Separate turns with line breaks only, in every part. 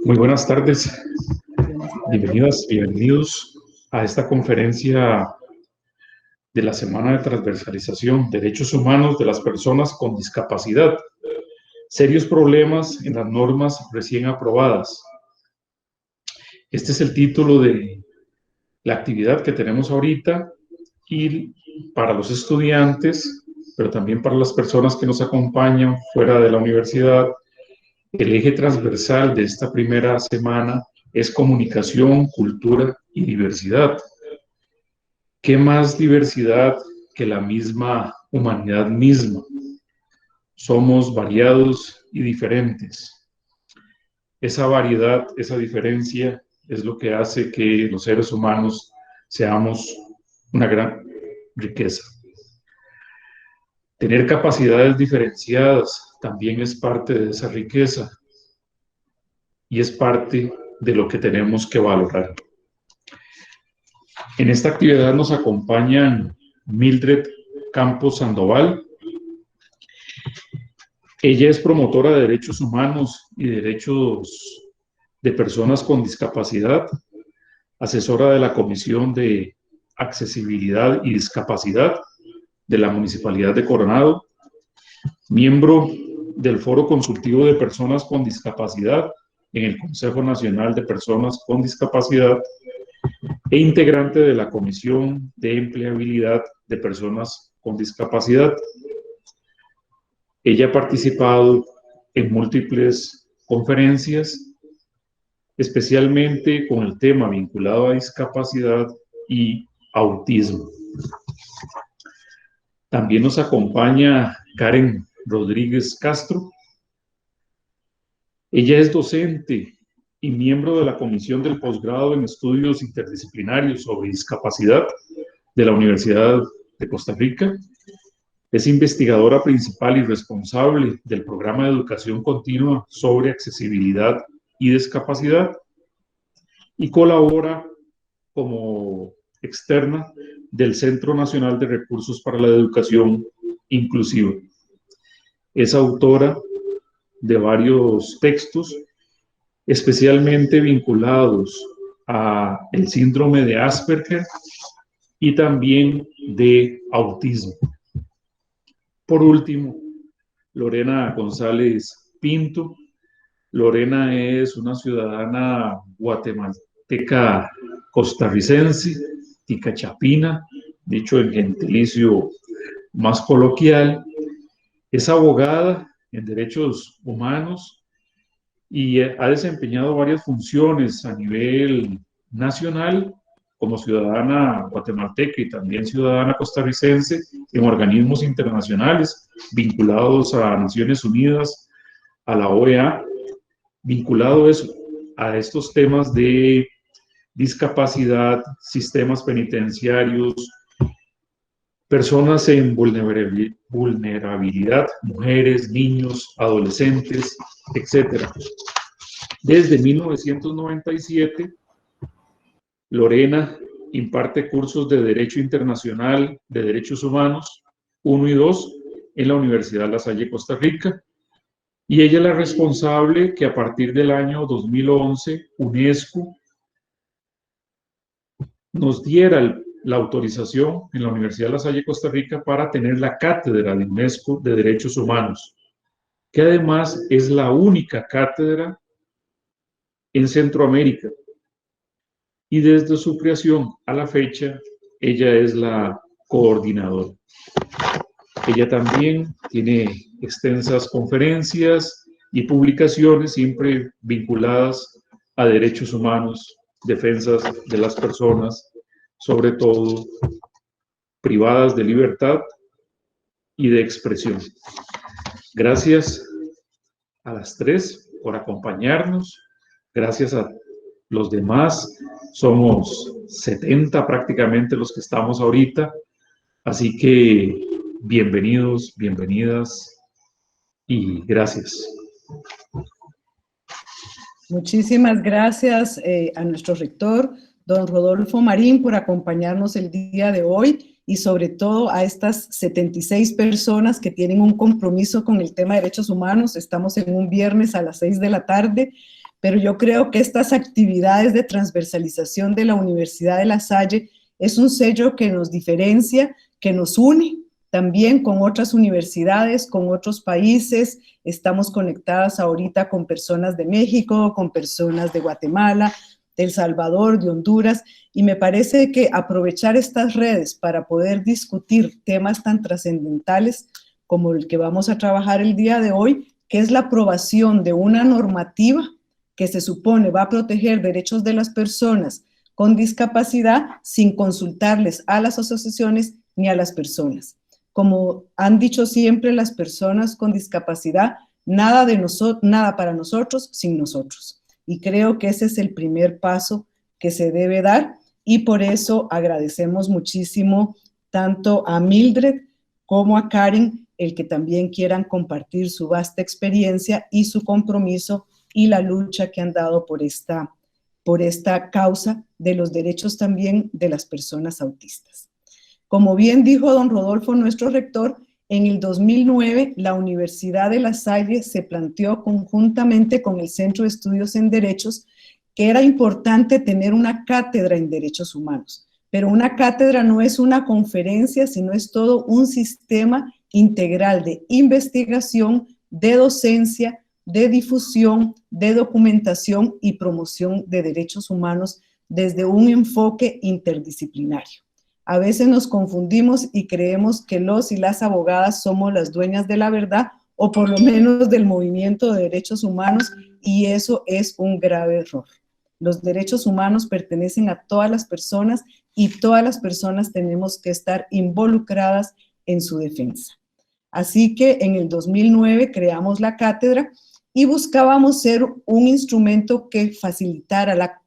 Muy buenas tardes, bienvenidas, bienvenidos a esta conferencia de la Semana de Transversalización, Derechos Humanos de las Personas con Discapacidad, serios problemas en las normas recién aprobadas. Este es el título de la actividad que tenemos ahorita y para los estudiantes, pero también para las personas que nos acompañan fuera de la universidad, el eje transversal de esta primera semana es comunicación, cultura y diversidad. ¿Qué más diversidad que la misma humanidad misma? Somos variados y diferentes. Esa variedad, esa diferencia es lo que hace que los seres humanos seamos una gran riqueza. Tener capacidades diferenciadas también es parte de esa riqueza y es parte de lo que tenemos que valorar. En esta actividad nos acompañan Mildred Campos Sandoval. Ella es promotora de derechos humanos y derechos de personas con discapacidad, asesora de la Comisión de Accesibilidad y Discapacidad de la Municipalidad de Coronado, miembro del Foro Consultivo de Personas con Discapacidad en el Consejo Nacional de Personas con Discapacidad e integrante de la Comisión de Empleabilidad de Personas con Discapacidad. Ella ha participado en múltiples conferencias, especialmente con el tema vinculado a discapacidad y autismo. También nos acompaña Karen Rodríguez Castro. Ella es docente y miembro de la Comisión del Posgrado en Estudios Interdisciplinarios sobre Discapacidad de la Universidad de Costa Rica. Es investigadora principal y responsable del Programa de Educación Continua sobre Accesibilidad y Discapacidad y colabora como externa del Centro Nacional de Recursos para la Educación Inclusiva. Es autora de varios textos, especialmente vinculados a el síndrome de Asperger y también de autismo. Por último, Lorena González Pinto. Lorena es una ciudadana guatemalteca costarricense, ticachapina, dicho en gentilicio más coloquial. Es abogada en derechos humanos y ha desempeñado varias funciones a nivel nacional como ciudadana guatemalteca y también ciudadana costarricense en organismos internacionales vinculados a Naciones Unidas, a la OEA, vinculado eso, a estos temas de discapacidad, sistemas penitenciarios, personas en vulnerabilidad, mujeres, niños, adolescentes, etc. Desde 1997, Lorena imparte cursos de Derecho Internacional de Derechos Humanos 1 y 2 en la Universidad La Salle, Costa Rica, y ella es la responsable que a partir del año 2011 UNESCO nos diera la autorización en la Universidad La Salle, Costa Rica, para tener la cátedra de UNESCO de Derechos Humanos, que además es la única cátedra en Centroamérica. Y desde su creación a la fecha, ella es la coordinadora. Ella también tiene extensas conferencias y publicaciones siempre vinculadas a derechos humanos, defensas de las personas, sobre todo privadas de libertad y de expresión. Gracias a las tres por acompañarnos. Gracias a los demás. Somos 70 prácticamente los que estamos ahorita. Así que bienvenidos, bienvenidas y gracias.
Muchísimas gracias a nuestro rector, don Rodolfo Marín, por acompañarnos el día de hoy y sobre todo a estas 76 personas que tienen un compromiso con el tema de derechos humanos. Estamos en un viernes a las 6 de la tarde, pero yo creo que estas actividades de transversalización de la Universidad de La Salle es un sello que nos diferencia, que nos une también con otras universidades, con otros países. Estamos conectadas ahorita con personas de México, con personas de Guatemala, de El Salvador, de Honduras, y me parece que aprovechar estas redes para poder discutir temas tan trascendentales como el que vamos a trabajar el día de hoy, que es la aprobación de una normativa que se supone va a proteger derechos de las personas con discapacidad sin consultarles a las asociaciones ni a las personas. Como han dicho siempre las personas con discapacidad, nada para nosotros sin nosotros. Y creo que ese es el primer paso que se debe dar, y por eso agradecemos muchísimo tanto a Mildred como a Karen el que también quieran compartir su vasta experiencia y su compromiso y la lucha que han dado por esta causa de los derechos también de las personas autistas. Como bien dijo don Rodolfo, nuestro rector, en el 2009 la Universidad de La Salle se planteó conjuntamente con el Centro de Estudios en Derechos que era importante tener una cátedra en derechos humanos. Pero una cátedra no es una conferencia, sino es todo un sistema integral de investigación, de docencia, de difusión, de documentación y promoción de derechos humanos desde un enfoque interdisciplinario. A veces nos confundimos y creemos que los y las abogadas somos las dueñas de la verdad, o por lo menos del movimiento de derechos humanos, y eso es un grave error. Los derechos humanos pertenecen a todas las personas y todas las personas tenemos que estar involucradas en su defensa. Así que en el 2009 creamos la cátedra y buscábamos ser un instrumento que facilitara la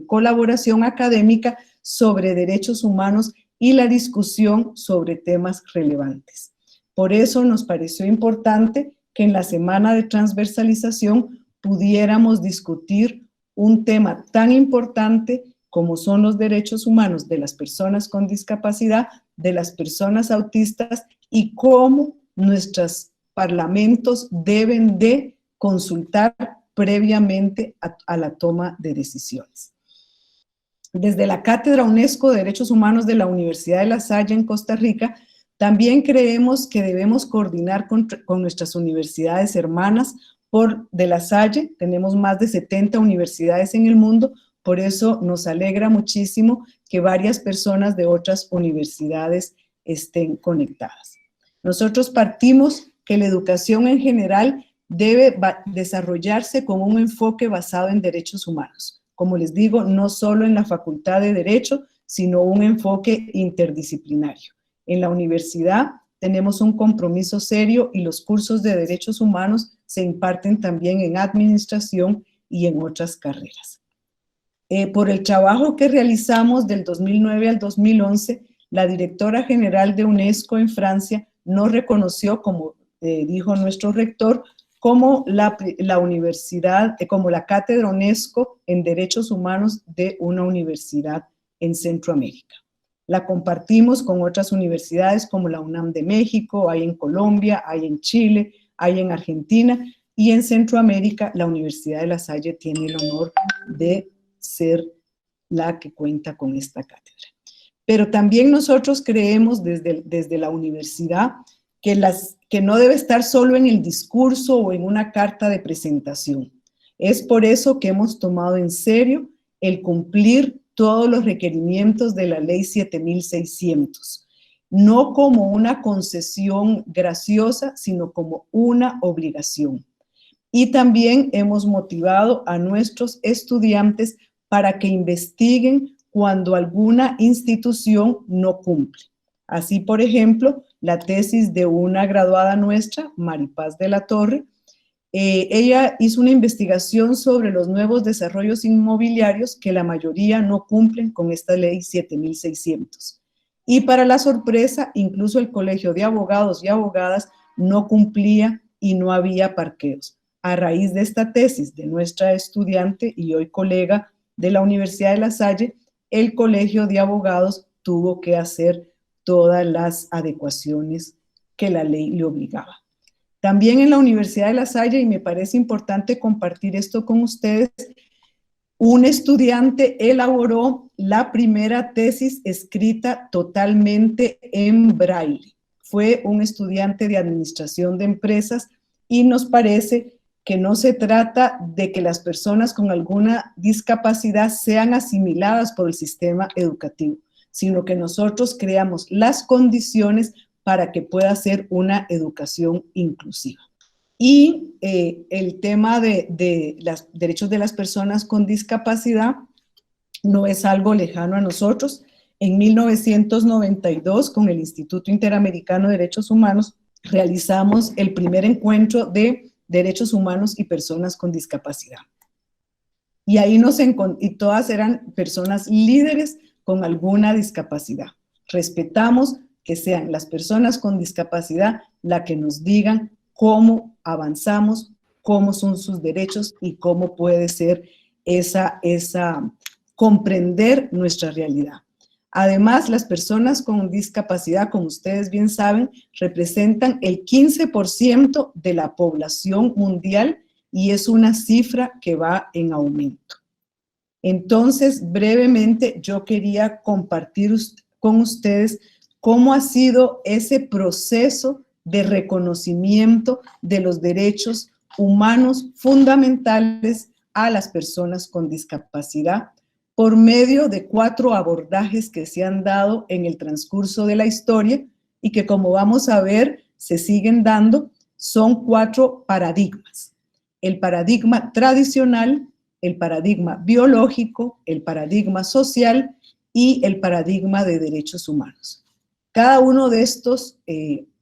colaboración académica sobre derechos humanos y la discusión sobre temas relevantes. Por eso nos pareció importante que en la semana de transversalización pudiéramos discutir un tema tan importante como son los derechos humanos de las personas con discapacidad, de las personas autistas, y cómo nuestros parlamentos deben de consultar previamente a la toma de decisiones. Desde la Cátedra UNESCO de Derechos Humanos de la Universidad de La Salle en Costa Rica, también creemos que debemos coordinar con nuestras universidades hermanas de La Salle. Tenemos más de 70 universidades en el mundo, por eso nos alegra muchísimo que varias personas de otras universidades estén conectadas. Nosotros partimos que la educación en general debe desarrollarse con un enfoque basado en derechos humanos. Como les digo, no solo en la Facultad de Derecho, sino un enfoque interdisciplinario. En la universidad tenemos un compromiso serio y los cursos de derechos humanos se imparten también en administración y en otras carreras. Por el trabajo que realizamos del 2009 al 2011, la directora general de UNESCO en Francia nos reconoció, como dijo nuestro rector, como la universidad, como la Cátedra UNESCO en Derechos Humanos de una universidad en Centroamérica. La compartimos con otras universidades como la UNAM de México, hay en Colombia, hay en Chile, hay en Argentina, y en Centroamérica la Universidad de La Salle tiene el honor de ser la que cuenta con esta cátedra. Pero también nosotros creemos desde la universidad que no debe estar solo en el discurso o en una carta de presentación. Es por eso que hemos tomado en serio el cumplir todos los requerimientos de la Ley 7600, no como una concesión graciosa, sino como una obligación. Y también hemos motivado a nuestros estudiantes para que investiguen cuando alguna institución no cumple. Así, por ejemplo, la tesis de una graduada nuestra, Maripaz de la Torre, ella hizo una investigación sobre los nuevos desarrollos inmobiliarios que la mayoría no cumplen con esta ley 7600. Y para la sorpresa, incluso el Colegio de Abogados y Abogadas no cumplía y no había parqueos. A raíz de esta tesis de nuestra estudiante y hoy colega de la Universidad de La Salle, el Colegio de Abogados tuvo que hacer todas las adecuaciones que la ley le obligaba. También en la Universidad de La Salle, y me parece importante compartir esto con ustedes, un estudiante elaboró la primera tesis escrita totalmente en braille. Fue un estudiante de administración de empresas y nos parece que no se trata de que las personas con alguna discapacidad sean asimiladas por el sistema educativo, sino que nosotros creamos las condiciones para que pueda ser una educación inclusiva. Y el tema de los derechos de las personas con discapacidad no es algo lejano a nosotros. En 1992, con el Instituto Interamericano de Derechos Humanos, realizamos el primer encuentro de derechos humanos y personas con discapacidad. Y ahí y todas eran personas líderes con alguna discapacidad. Respetamos que sean las personas con discapacidad las que nos digan cómo avanzamos, cómo son sus derechos y cómo puede ser comprender nuestra realidad. Además, las personas con discapacidad, como ustedes bien saben, representan el 15% de la población mundial y es una cifra que va en aumento. Entonces, brevemente, yo quería compartir con ustedes cómo ha sido ese proceso de reconocimiento de los derechos humanos fundamentales a las personas con discapacidad por medio de 4 abordajes que se han dado en el transcurso de la historia y que, como vamos a ver, se siguen dando. Son 4 paradigmas: el paradigma tradicional, el paradigma biológico, el paradigma social y el paradigma de derechos humanos. Cada uno de estos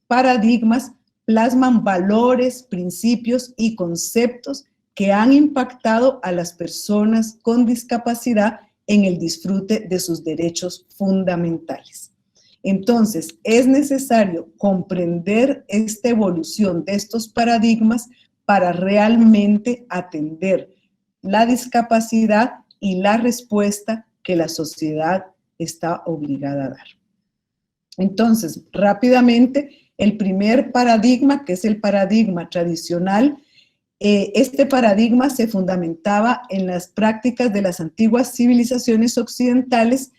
paradigmas plasman valores, principios y conceptos que han impactado a las personas con discapacidad en el disfrute de sus derechos fundamentales. Entonces, es necesario comprender esta evolución de estos paradigmas para realmente atender la discapacidad y la respuesta que la sociedad está obligada a dar. Entonces, rápidamente, el primer paradigma, que es el paradigma tradicional, este paradigma se fundamentaba en las prácticas de las antiguas civilizaciones occidentales,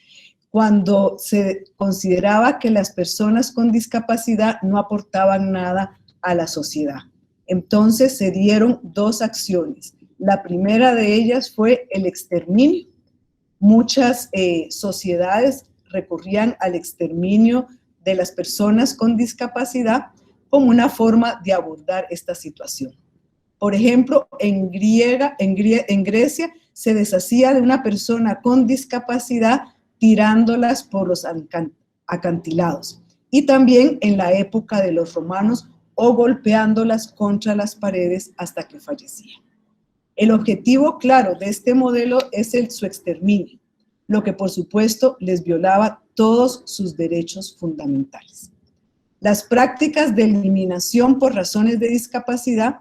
cuando se consideraba que las personas con discapacidad no aportaban nada a la sociedad. Entonces se dieron 2 acciones. La primera de ellas fue el exterminio. Muchas sociedades recurrían al exterminio de las personas con discapacidad como una forma de abordar esta situación. Por ejemplo, en Grecia se deshacía de una persona con discapacidad tirándolas por los acantilados. Y también en la época de los romanos, o golpeándolas contra las paredes hasta que fallecían. El objetivo claro de este modelo es su exterminio, lo que por supuesto les violaba todos sus derechos fundamentales. Las prácticas de eliminación por razones de discapacidad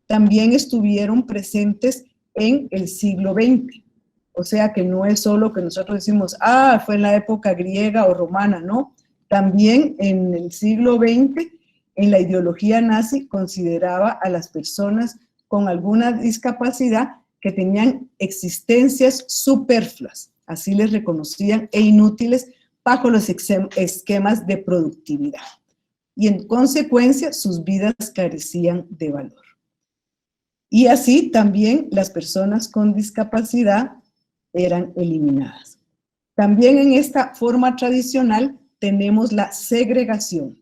también estuvieron presentes en el siglo XX. O sea que no es solo que nosotros decimos, fue en la época griega o romana, no. También en el siglo XX, en la ideología nazi, consideraba a las personas con alguna discapacidad que tenían existencias superfluas, así les reconocían, e inútiles bajo los esquemas de productividad. Y en consecuencia, sus vidas carecían de valor. Y así también las personas con discapacidad eran eliminadas. También en esta forma tradicional tenemos la segregación.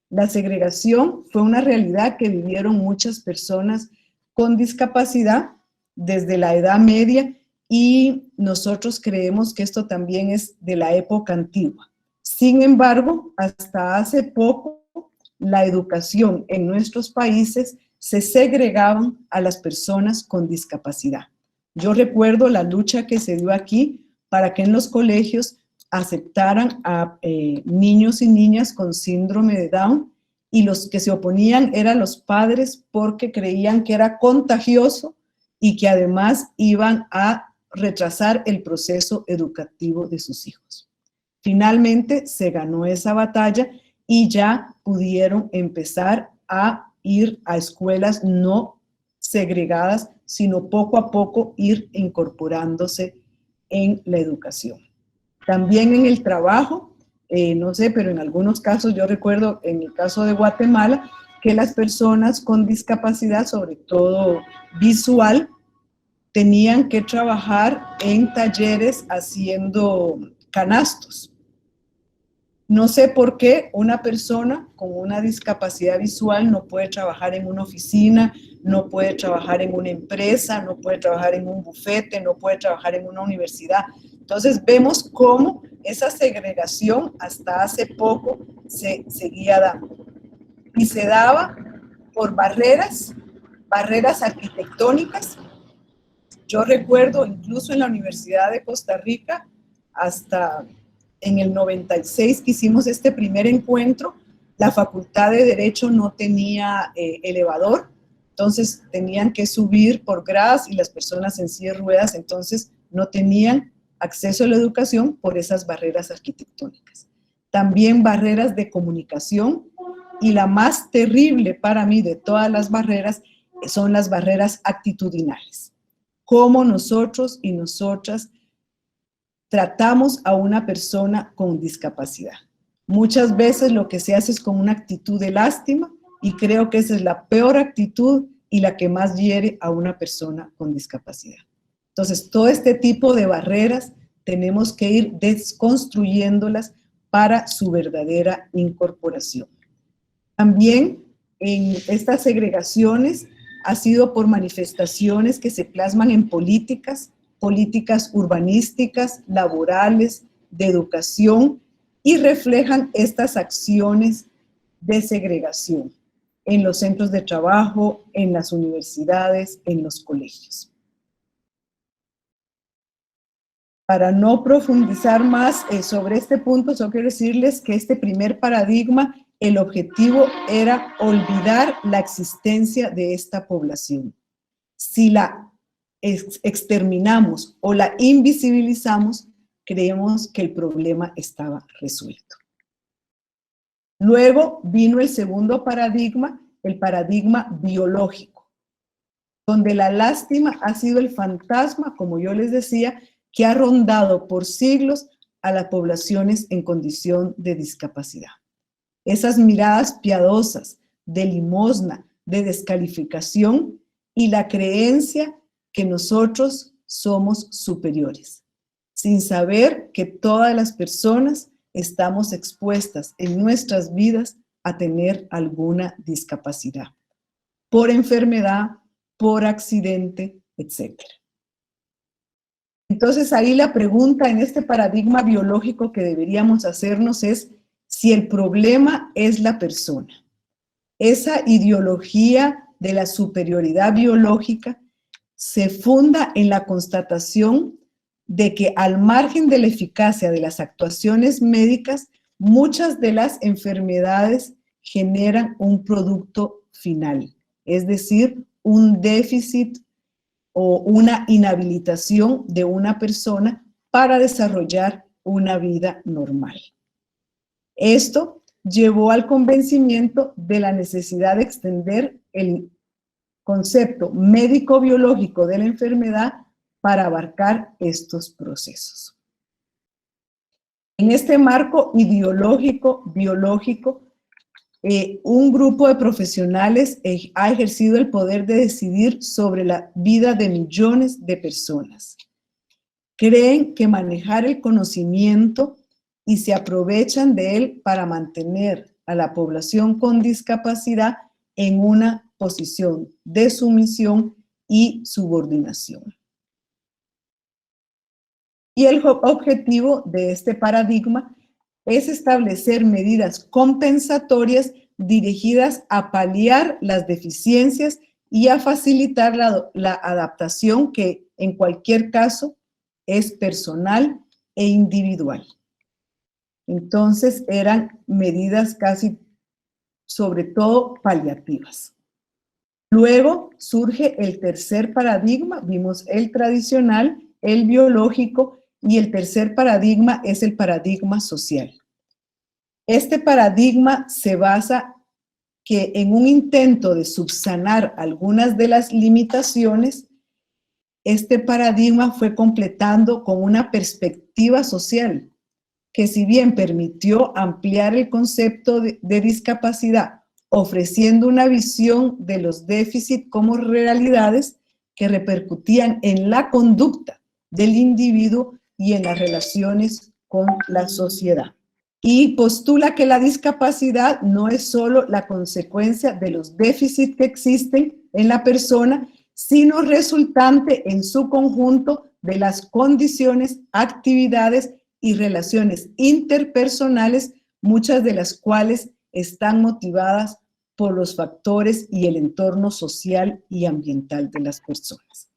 La segregación fue una realidad que vivieron muchas personas con discapacidad desde la Edad Media y nosotros creemos que esto también es de la época antigua. Sin embargo, hasta hace poco, la educación en nuestros países se segregaban a las personas con discapacidad. Yo recuerdo la lucha que se dio aquí para que en los colegios aceptaran a niños y niñas con síndrome de Down, y los que se oponían eran los padres porque creían que era contagioso y que además iban a retrasar el proceso educativo de sus hijos. Finalmente se ganó esa batalla y ya pudieron empezar a ir a escuelas no segregadas, sino poco a poco ir incorporándose en la educación. También en el trabajo, no sé, pero en algunos casos, yo recuerdo en el caso de Guatemala, que las personas con discapacidad, sobre todo visual, tenían que trabajar en talleres haciendo canastos. No sé por qué una persona con una discapacidad visual no puede trabajar en una oficina, no puede trabajar en una empresa, no puede trabajar en un bufete, no puede trabajar en una universidad. Entonces vemos cómo esa segregación hasta hace poco se seguía dando. Y se daba por barreras arquitectónicas. Yo recuerdo incluso en la Universidad de Costa Rica, hasta en el 96 que hicimos este primer encuentro, la Facultad de Derecho no tenía elevador, entonces tenían que subir por gradas y las personas en silla de ruedas entonces no tenían acceso a la educación por esas barreras arquitectónicas. También barreras de comunicación, y la más terrible para mí de todas las barreras son las barreras actitudinales. Cómo nosotros y nosotras tratamos a una persona con discapacidad. Muchas veces lo que se hace es con una actitud de lástima, y creo que esa es la peor actitud y la que más hiere a una persona con discapacidad. Entonces, todo este tipo de barreras tenemos que ir desconstruyéndolas para su verdadera incorporación. También en estas segregaciones ha sido por manifestaciones que se plasman en políticas urbanísticas, laborales, de educación, y reflejan estas acciones de segregación en los centros de trabajo, en las universidades, en los colegios. Para no profundizar más sobre este punto, solo quiero decirles que este primer paradigma, el objetivo era olvidar la existencia de esta población. Si la exterminamos o la invisibilizamos, creemos que el problema estaba resuelto. Luego vino el segundo paradigma, el paradigma biológico, donde la lástima ha sido el fantasma, como yo les decía, que ha rondado por siglos a las poblaciones en condición de discapacidad. Esas miradas piadosas, de limosna, de descalificación, y la creencia que nosotros somos superiores, sin saber que todas las personas estamos expuestas en nuestras vidas a tener alguna discapacidad, por enfermedad, por accidente, etc. Entonces ahí la pregunta en este paradigma biológico que deberíamos hacernos es si el problema es la persona. Esa ideología de la superioridad biológica se funda en la constatación de que al margen de la eficacia de las actuaciones médicas, muchas de las enfermedades generan un producto final, es decir, un déficit o una inhabilitación de una persona para desarrollar una vida normal. Esto llevó al convencimiento de la necesidad de extender el concepto médico-biológico de la enfermedad para abarcar estos procesos. En este marco ideológico, biológico, un grupo de profesionales ha ejercido el poder de decidir sobre la vida de millones de personas. Creen que manejar el conocimiento y se aprovechan de él para mantener a la población con discapacidad en una posición de sumisión y subordinación. Y el objetivo de este paradigma es establecer medidas compensatorias dirigidas a paliar las deficiencias y a facilitar la adaptación que en cualquier caso es personal e individual. Entonces eran medidas casi sobre todo paliativas. Luego surge el tercer paradigma, vimos el tradicional, el biológico, y el tercer paradigma es el paradigma social. Este paradigma se basa que en un intento de subsanar algunas de las limitaciones, este paradigma fue completando con una perspectiva social que, si bien permitió ampliar el concepto de discapacidad, ofreciendo una visión de los déficits como realidades que repercutían en la conducta del individuo y en las relaciones con la sociedad. Y postula que la discapacidad no es solo la consecuencia de los déficits que existen en la persona, sino resultante en su conjunto de las condiciones, actividades y relaciones interpersonales, muchas de las cuales están motivadas por los factores y el entorno social y ambiental de las personas.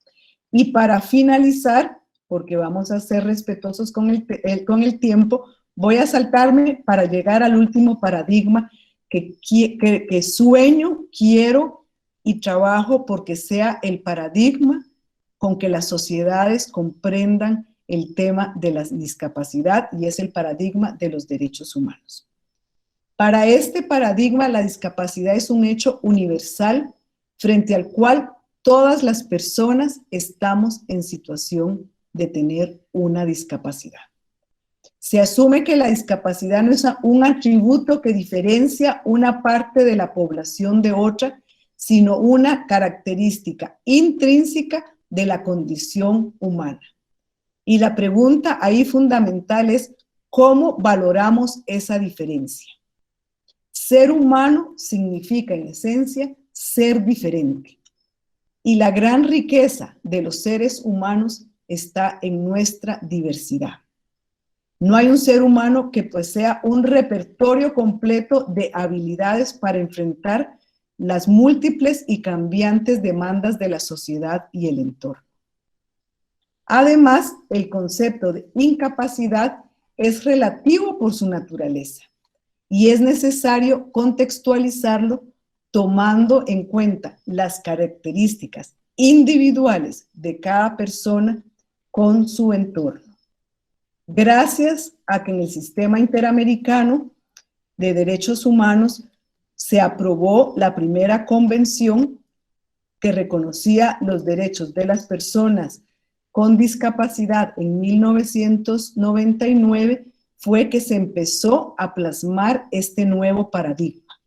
Y para finalizar, porque vamos a ser respetuosos con el tiempo, voy a saltarme para llegar al último paradigma que sueño, quiero y trabajo porque sea el paradigma con que las sociedades comprendan el tema de la discapacidad, y es el paradigma de los derechos humanos. Para este paradigma, la discapacidad es un hecho universal frente al cual todas las personas estamos en situación de tener una discapacidad. Se asume que la discapacidad no es un atributo que diferencia una parte de la población de otra, sino una característica intrínseca de la condición humana. Y la pregunta ahí fundamental es, ¿cómo valoramos esa diferencia? Ser humano significa, en esencia, ser diferente. Y la gran riqueza de los seres humanos está en nuestra diversidad. No hay un ser humano que posea un repertorio completo de habilidades para enfrentar las múltiples y cambiantes demandas de la sociedad y el entorno. Además, el concepto de incapacidad es relativo por su naturaleza y es necesario contextualizarlo tomando en cuenta las características individuales de cada persona con su entorno. Gracias a que en el Sistema Interamericano de Derechos Humanos se aprobó la primera convención que reconocía los derechos de las personas con discapacidad en 1999, fue que se empezó a plasmar este nuevo paradigma.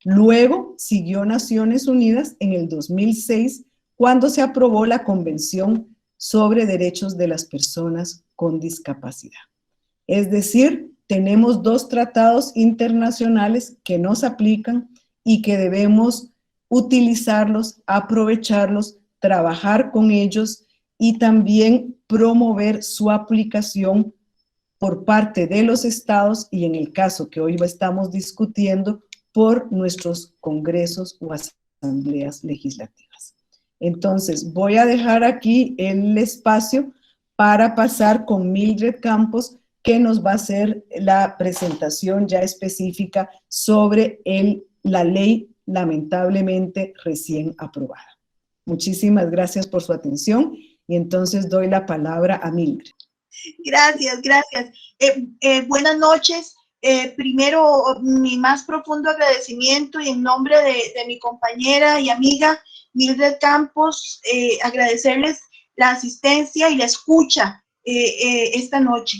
Luego siguió Naciones Unidas en el 2006, cuando se aprobó la Convención sobre Derechos de las Personas con Discapacidad. Es decir, tenemos dos tratados internacionales que nos aplican y que debemos utilizarlos, aprovecharlos, trabajar con ellos y también promover su aplicación por parte de los estados y, en el caso que hoy estamos discutiendo, por nuestros congresos o asambleas legislativas. Entonces, voy a dejar aquí el espacio para pasar con Mildred Campos, que nos va a hacer la presentación ya específica sobre la ley lamentablemente recién aprobada. Muchísimas gracias por su atención y entonces doy la palabra a Mildred.
Gracias, gracias. Buenas noches. Primero, mi más profundo agradecimiento y en nombre de mi compañera y amiga Mildred Campos, agradecerles la asistencia y la escucha esta noche.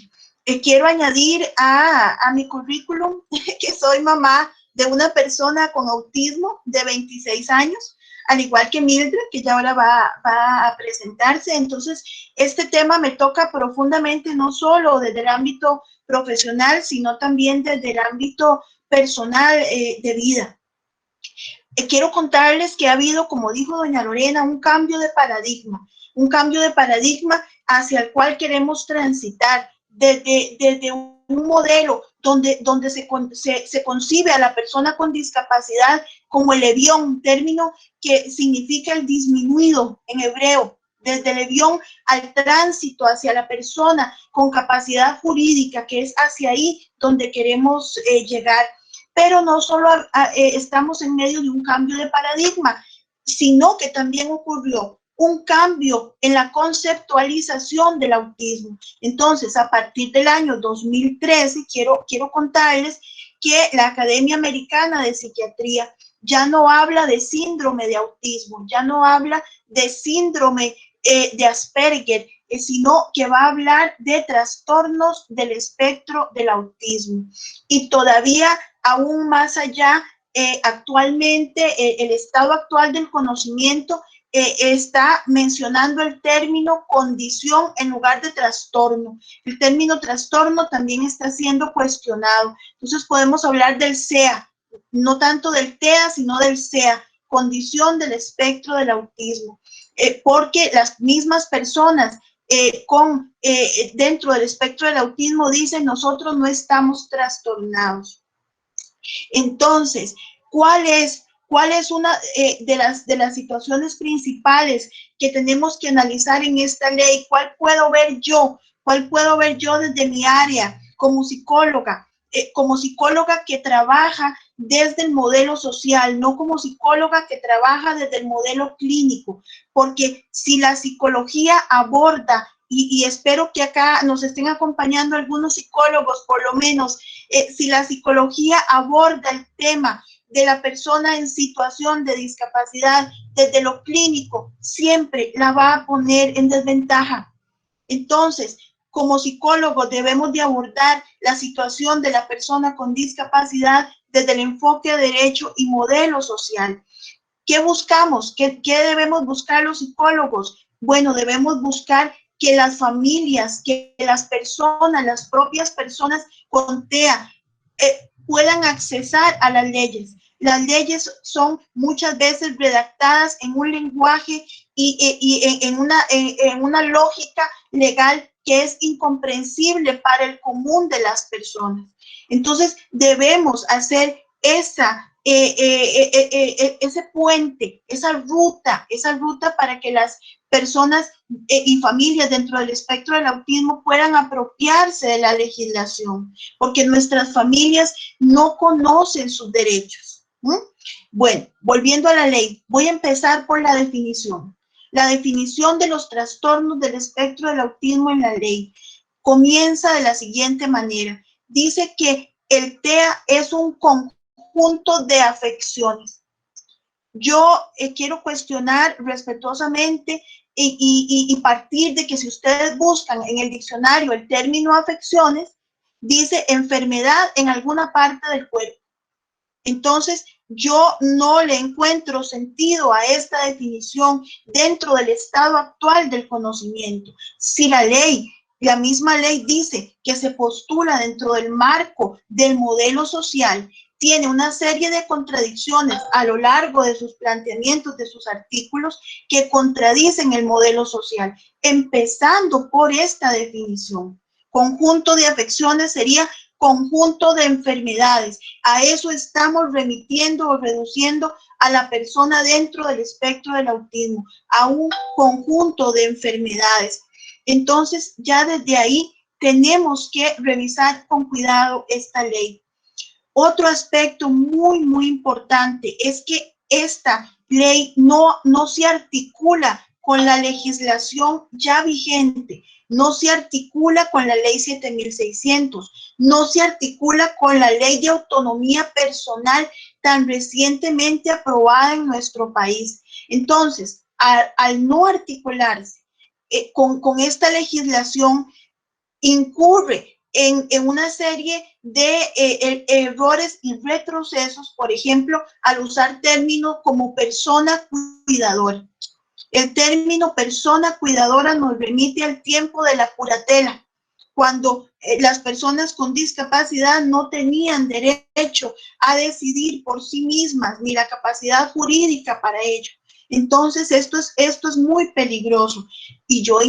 Quiero añadir a mi currículum que soy mamá de una persona con autismo de 26 años, al igual que Mildred, que ya ahora va a presentarse. Entonces, este tema me toca profundamente, no solo desde el ámbito profesional, sino también desde el ámbito personal de vida. Quiero contarles que ha habido, como dijo doña Lorena, un cambio de paradigma hacia el cual queremos transitar desde un modelo donde se concibe a la persona con discapacidad como el levión, término que significa el disminuido en hebreo, desde el levión al tránsito hacia la persona con capacidad jurídica, que es hacia ahí donde queremos llegar. Pero no solo estamos en medio de un cambio de paradigma, sino que también ocurrió un cambio en la conceptualización del autismo. Entonces, a partir del año 2013, quiero contarles que la Academia Americana de Psiquiatría ya no habla de síndrome de autismo, ya no habla de síndrome de Asperger, sino que va a hablar de trastornos del espectro del autismo. Y todavía aún más allá, actualmente, el estado actual del conocimiento está mencionando el término condición en lugar de trastorno. El término trastorno también está siendo cuestionado. Entonces podemos hablar del SEA, no tanto del TEA, sino del SEA, condición del espectro del autismo, porque las mismas personas dentro del espectro del autismo dicen nosotros no estamos trastornados. Entonces, ¿cuál es una de las situaciones principales que tenemos que analizar en esta ley? ¿Cuál puedo ver yo? ¿Cuál puedo ver yo desde mi área como psicóloga? Como psicóloga que trabaja desde el modelo social, no como psicóloga que trabaja desde el modelo clínico, porque si la psicología aborda, y espero que acá nos estén acompañando algunos psicólogos, por lo menos, si la psicología aborda el tema de la persona en situación de discapacidad desde lo clínico, siempre la va a poner en desventaja. Entonces, como psicólogos debemos de abordar la situación de la persona con discapacidad desde el enfoque de derecho y modelo social. ¿Qué buscamos? ¿Qué debemos buscar los psicólogos? Bueno, debemos buscar que las familias, que las personas, las propias personas con TEA puedan accesar a las leyes. Las leyes son muchas veces redactadas en un lenguaje y en una lógica legal que es incomprensible para el común de las personas. Entonces, debemos hacer ese puente, esa ruta para que las personas y familias dentro del espectro del autismo puedan apropiarse de la legislación, porque nuestras familias no conocen sus derechos. Bueno, volviendo a la ley, voy a empezar por la definición. La definición de los trastornos del espectro del autismo en la ley comienza de la siguiente manera. Dice que el TEA es un conjunto de afecciones. Yo quiero cuestionar respetuosamente y partir de que si ustedes buscan en el diccionario el término afecciones, dice enfermedad en alguna parte del cuerpo. Entonces, yo no le encuentro sentido a esta definición dentro del estado actual del conocimiento. Si la misma ley dice que se postula dentro del marco del modelo social, tiene una serie de contradicciones a lo largo de sus planteamientos, de sus artículos, que contradicen el modelo social, empezando por esta definición. Conjunto de afecciones sería conjunto de enfermedades. A eso estamos remitiendo o reduciendo a la persona dentro del espectro del autismo, a un conjunto de enfermedades. Entonces, ya desde ahí tenemos que revisar con cuidado esta ley. Otro aspecto muy, muy importante es que esta ley no se articula con la legislación ya vigente, no se articula con la ley 7600, no se articula con la ley de autonomía personal tan recientemente aprobada en nuestro país. Entonces, al no articularse con esta legislación, incurre en una serie de errores y retrocesos, por ejemplo, al usar términos como persona cuidadora. El término persona cuidadora nos remite al tiempo de la curatela, cuando las personas con discapacidad no tenían derecho a decidir por sí mismas, ni la capacidad jurídica para ello. Entonces, esto es muy peligroso. Y yo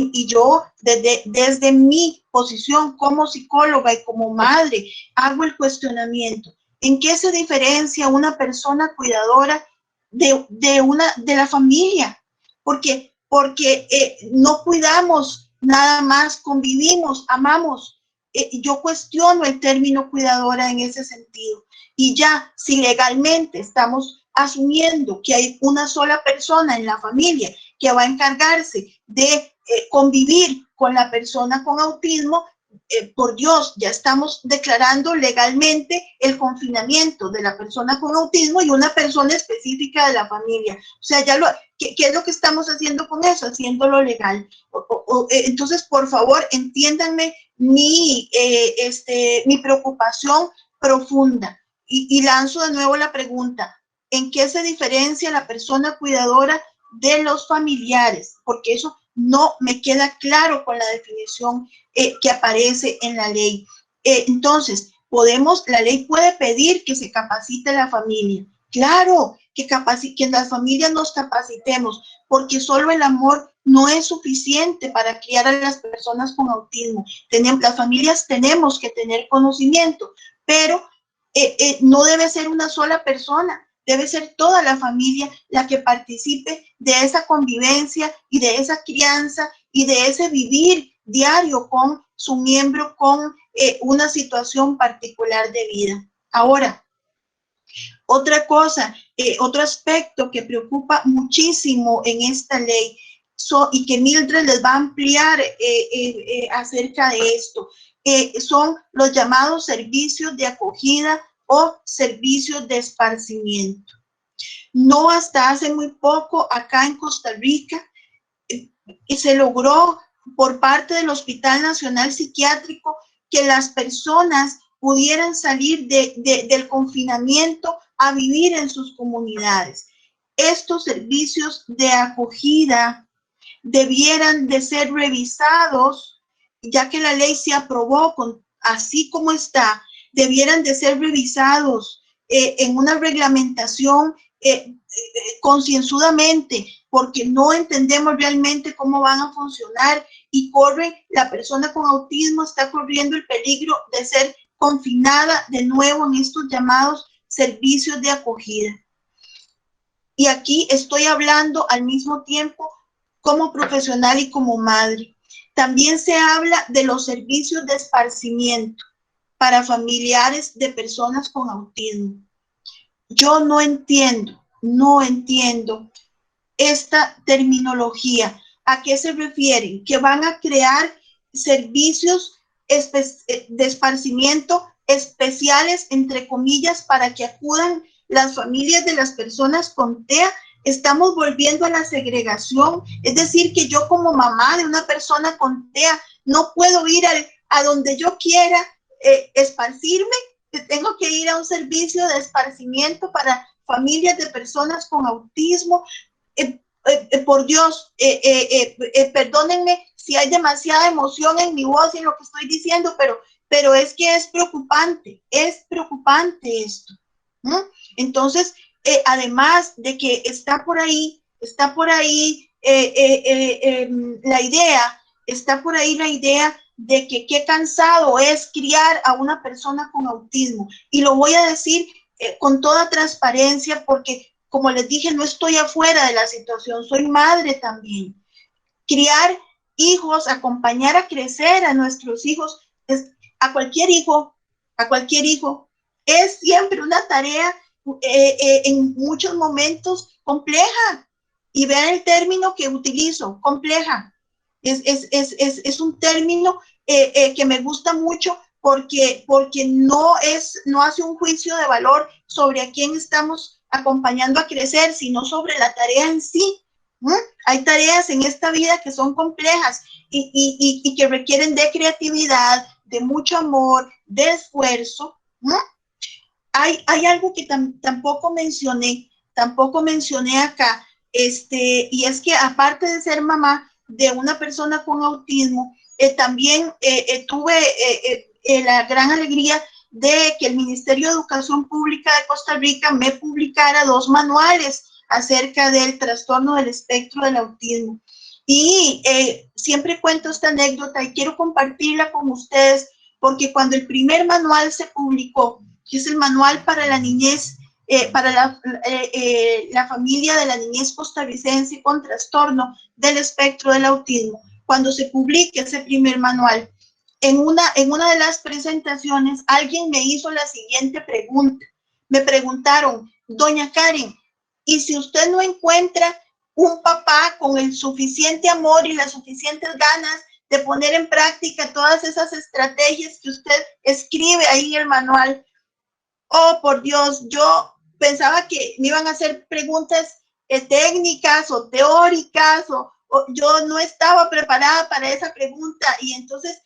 desde mi posición como psicóloga y como madre, hago el cuestionamiento. ¿En qué se diferencia una persona cuidadora de la familia? Porque no cuidamos nada más, convivimos, amamos. Yo cuestiono el término cuidadora en ese sentido. Y ya, si legalmente estamos asumiendo que hay una sola persona en la familia que va a encargarse de convivir con la persona con autismo, por Dios, ya estamos declarando legalmente el confinamiento de la persona con autismo y una persona específica de la familia. O sea, ¿qué es lo que estamos haciendo con eso? Haciéndolo legal. Entonces, por favor, entiéndanme mi preocupación profunda. Y lanzo de nuevo la pregunta, ¿en qué se diferencia la persona cuidadora de los familiares? Porque eso no me queda claro con la definición que aparece en la ley. Entonces, la ley puede pedir que se capacite la familia. Claro, que las familias nos capacitemos, porque solo el amor no es suficiente para criar a las personas con autismo. Las familias tenemos que tener conocimiento, pero no debe ser una sola persona. Debe ser toda la familia la que participe de esa convivencia y de esa crianza y de ese vivir diario con su miembro con una situación particular de vida. Ahora, otra cosa, otro aspecto que preocupa muchísimo en esta ley y que Mildred les va a ampliar acerca de esto, son los llamados servicios de acogida o servicios de esparcimiento. No hasta hace muy poco acá en Costa Rica se logró por parte del Hospital Nacional Psiquiátrico que las personas pudieran salir del confinamiento a vivir en sus comunidades. Estos servicios de acogida debieran de ser revisados, ya que la ley se aprobó así como está, debieran de ser revisados en una reglamentación concienzudamente, porque no entendemos realmente cómo van a funcionar y la persona con autismo está corriendo el peligro de ser confinada de nuevo en estos llamados servicios de acogida. Y aquí estoy hablando al mismo tiempo como profesional y como madre. También se habla de los servicios de esparcimiento para familiares de personas con autismo. Yo no entiendo esta terminología. ¿A qué se refieren? Que van a crear servicios de esparcimiento especiales, entre comillas, para que acudan las familias de las personas con TEA. Estamos volviendo a la segregación. Es decir, que yo como mamá de una persona con TEA no puedo ir a donde yo quiera esparcirme. Tengo que ir a un servicio de esparcimiento para familias de personas con autismo. Por Dios, perdónenme si hay demasiada emoción en mi voz y en lo que estoy diciendo, pero es que es preocupante esto, ¿no? Entonces, además de que está por ahí la idea de que qué cansado es criar a una persona con autismo. Y lo voy a decir con toda transparencia porque, como les dije, no estoy afuera de la situación, soy madre también. Criar hijos, acompañar a crecer a nuestros hijos, a cualquier hijo, es siempre una tarea en muchos momentos compleja. Y vean el término que utilizo, compleja. Es un término que me gusta mucho porque no hace un juicio de valor sobre a quién estamos acompañando a crecer, sino sobre la tarea en sí. Hay tareas en esta vida que son complejas y que requieren de creatividad, de mucho amor, de esfuerzo. Hay algo que tampoco mencioné acá, y es que aparte de ser mamá de una persona con autismo, también tuve la gran alegría de que el Ministerio de Educación Pública de Costa Rica me publicara 2 manuales acerca del trastorno del espectro del autismo. Y siempre cuento esta anécdota y quiero compartirla con ustedes, porque cuando el primer manual se publicó, que es el manual para la niñez, para la familia de la niñez costarricense con trastorno del espectro del autismo, cuando se publique ese primer manual, en una de las presentaciones alguien me hizo la siguiente pregunta. Me preguntaron: doña Karen, ¿y si usted no encuentra un papá con el suficiente amor y las suficientes ganas de poner en práctica todas esas estrategias que usted escribe ahí en el manual. Oh, por Dios, yo pensaba que me iban a hacer preguntas técnicas o teóricas, o yo no estaba preparada para esa pregunta, y entonces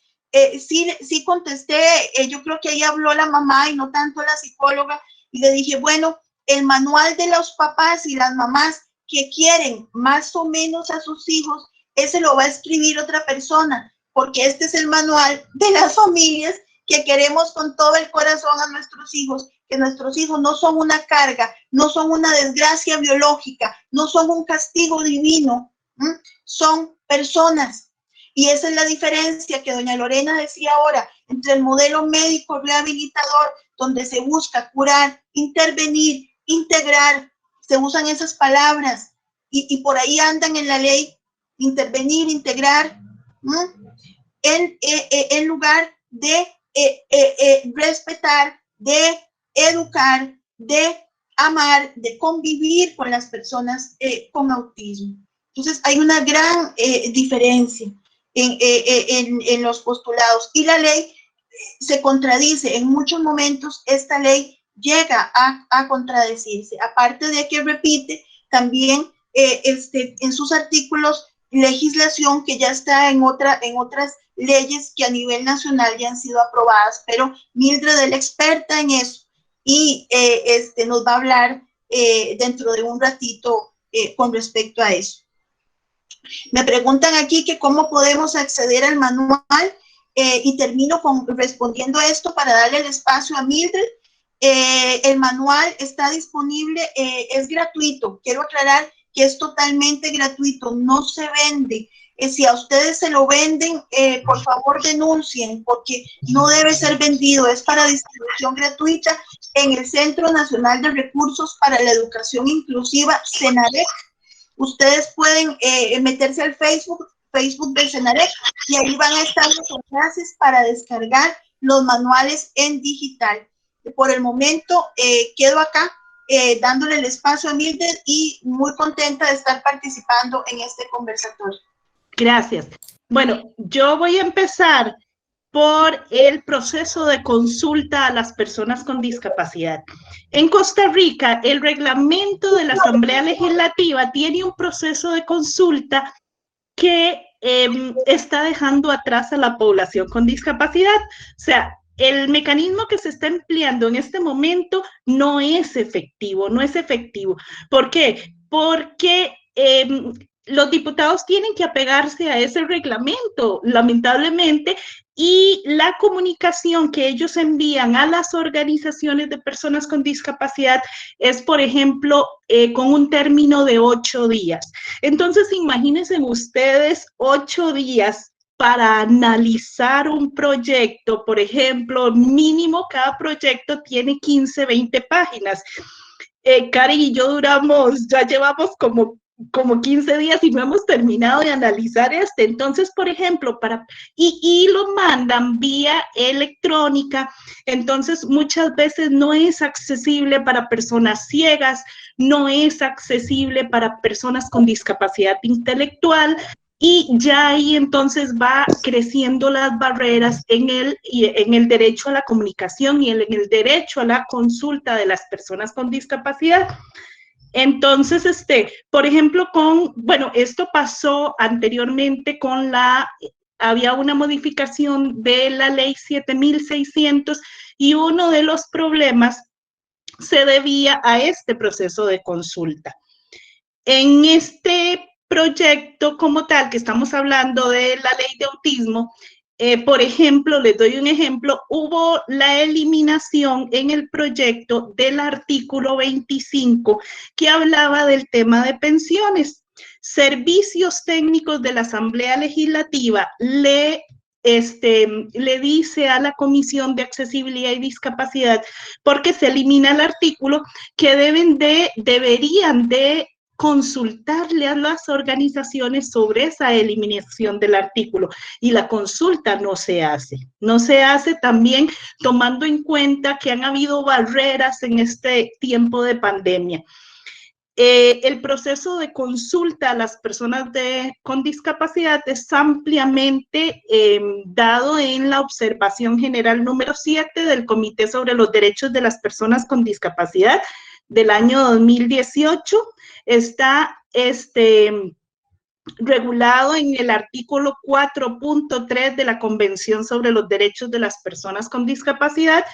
sí contesté. Yo creo que ahí habló la mamá y no tanto la psicóloga, y le dije, bueno, el manual de los papás y las mamás que quieren más o menos a sus hijos, ese lo va a escribir otra persona, porque este es el manual de las familias que queremos con todo el corazón a nuestros hijos, que nuestros hijos no son una carga, no son una desgracia biológica, no son un castigo divino, son personas. Y esa es la diferencia que doña Lorena decía ahora entre el modelo médico rehabilitador, donde se busca curar, intervenir, integrar, se usan esas palabras y por ahí andan en la ley, intervenir, integrar, en lugar de respetar, de educar, de amar, de convivir con las personas con autismo. Entonces hay una gran diferencia en los postulados, y la ley se contradice. En muchos momentos esta ley llega a contradecirse, aparte de que repite también en sus artículos legislación que ya está en otras leyes que a nivel nacional ya han sido aprobadas, pero Mildred es la experta en eso y nos va a hablar dentro de un ratito con respecto a eso. Me preguntan aquí que cómo podemos acceder al manual y termino respondiendo esto para darle el espacio a Mildred. El manual está disponible, es gratuito. Quiero aclarar que es totalmente gratuito, no se vende. Si a ustedes se lo venden, por favor denuncien, porque no debe ser vendido, es para distribución gratuita en el Centro Nacional de Recursos para la Educación Inclusiva, CENAREC. Ustedes pueden meterse al Facebook del CENAREC, y ahí van a estar los enlaces para descargar los manuales en digital. Por el momento quedo acá dándole el espacio a Mildred y muy contenta de estar participando en este conversatorio.
Gracias. Bueno, yo voy a empezar por el proceso de consulta a las personas con discapacidad. En Costa Rica, el reglamento de la Asamblea Legislativa tiene un proceso de consulta que está dejando atrás a la población con discapacidad. O sea, el mecanismo que se está empleando en este momento no es efectivo, no es efectivo. ¿Por qué? Porque los diputados tienen que apegarse a ese reglamento, lamentablemente, y la comunicación que ellos envían a las organizaciones de personas con discapacidad es, por ejemplo, con un término de 8 días. Entonces, imagínense ustedes 8 días para analizar un proyecto. Por ejemplo, mínimo cada proyecto tiene 15, 20 páginas. Karen y yo ya llevamos como 15 días y no hemos terminado de analizar Entonces, por ejemplo, y lo mandan vía electrónica, entonces muchas veces no es accesible para personas ciegas, no es accesible para personas con discapacidad intelectual, y ya ahí entonces va creciendo las barreras en el derecho a la comunicación y en el derecho a la consulta de las personas con discapacidad. Entonces, por ejemplo, esto pasó anteriormente había una modificación de la ley 7600 y uno de los problemas se debía a este proceso de consulta. En este proyecto como tal, que estamos hablando de la ley de autismo, por ejemplo, les doy un ejemplo, hubo la eliminación en el proyecto del artículo 25 que hablaba del tema de pensiones. Servicios técnicos de la Asamblea Legislativa le dice a la Comisión de Accesibilidad y Discapacidad, porque se elimina el artículo, que deberían de consultarle a las organizaciones sobre esa eliminación del artículo, y la consulta no se hace también tomando en cuenta que han habido barreras en este tiempo de pandemia. el proceso de consulta a las personas con discapacidad es ampliamente dado en la observación general número 7 del Comité sobre los Derechos de las Personas con Discapacidad del año 2018. Está regulado en el artículo 4.3 de la Convención sobre los Derechos de las Personas con Discapacidad.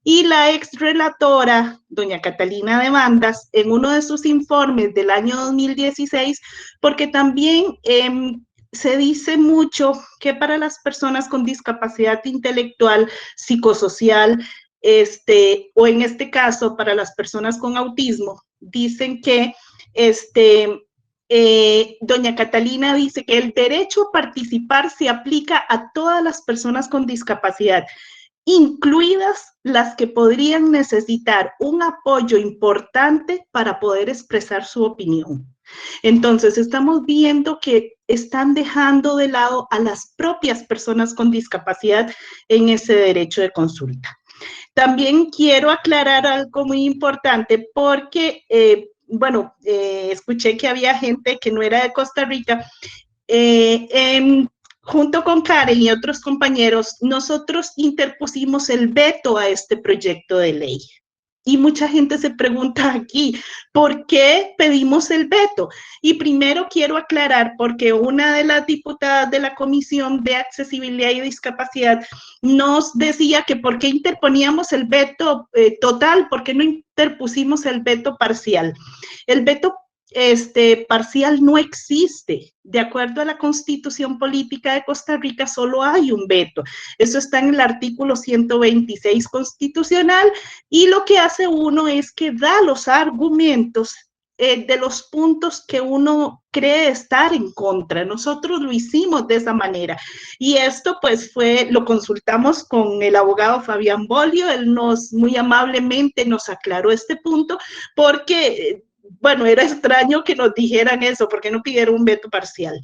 Y la ex relatora, doña Catalina Demandas, en uno de sus informes del año 2016, porque también se dice mucho que para las personas con discapacidad intelectual, psicosocial, o en este caso para las personas con autismo, dicen que doña Catalina dice que el derecho a participar se aplica a todas las personas con discapacidad, incluidas las que podrían necesitar un apoyo importante para poder expresar su opinión. Entonces, estamos viendo que están dejando de lado a las propias personas con discapacidad en ese derecho de consulta. También quiero aclarar algo muy importante porque, escuché que había gente que no era de Costa Rica. Junto con Karen y otros compañeros, nosotros interpusimos el veto a este proyecto de ley. Y mucha gente se pregunta aquí, ¿por qué pedimos el veto? Y primero quiero aclarar, porque una de las diputadas de la Comisión de Accesibilidad y Discapacidad nos decía que por qué interponíamos el veto total, por qué no interpusimos el veto parcial. El veto parcial no existe. De acuerdo a la Constitución Política de Costa Rica, solo hay un veto. Eso está en el artículo 126 constitucional, y lo que hace uno es que da los argumentos de los puntos que uno cree estar en contra. Nosotros lo hicimos de esa manera, y esto pues lo consultamos con el abogado Fabián Bolio. Él muy amablemente nos aclaró este punto, porque bueno, era extraño que nos dijeran eso, porque no pidieron un veto parcial.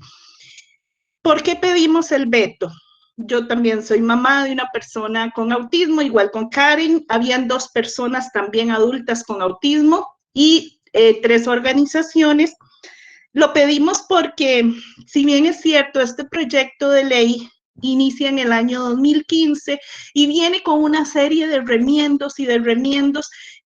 ¿Por qué pedimos el veto? Yo también soy mamá de una persona con autismo, igual con Karen. Habían 2 personas también adultas con autismo y 3 organizaciones. Lo pedimos porque, si bien es cierto, este proyecto de ley inicia en el año 2015 y viene con una serie de remiendos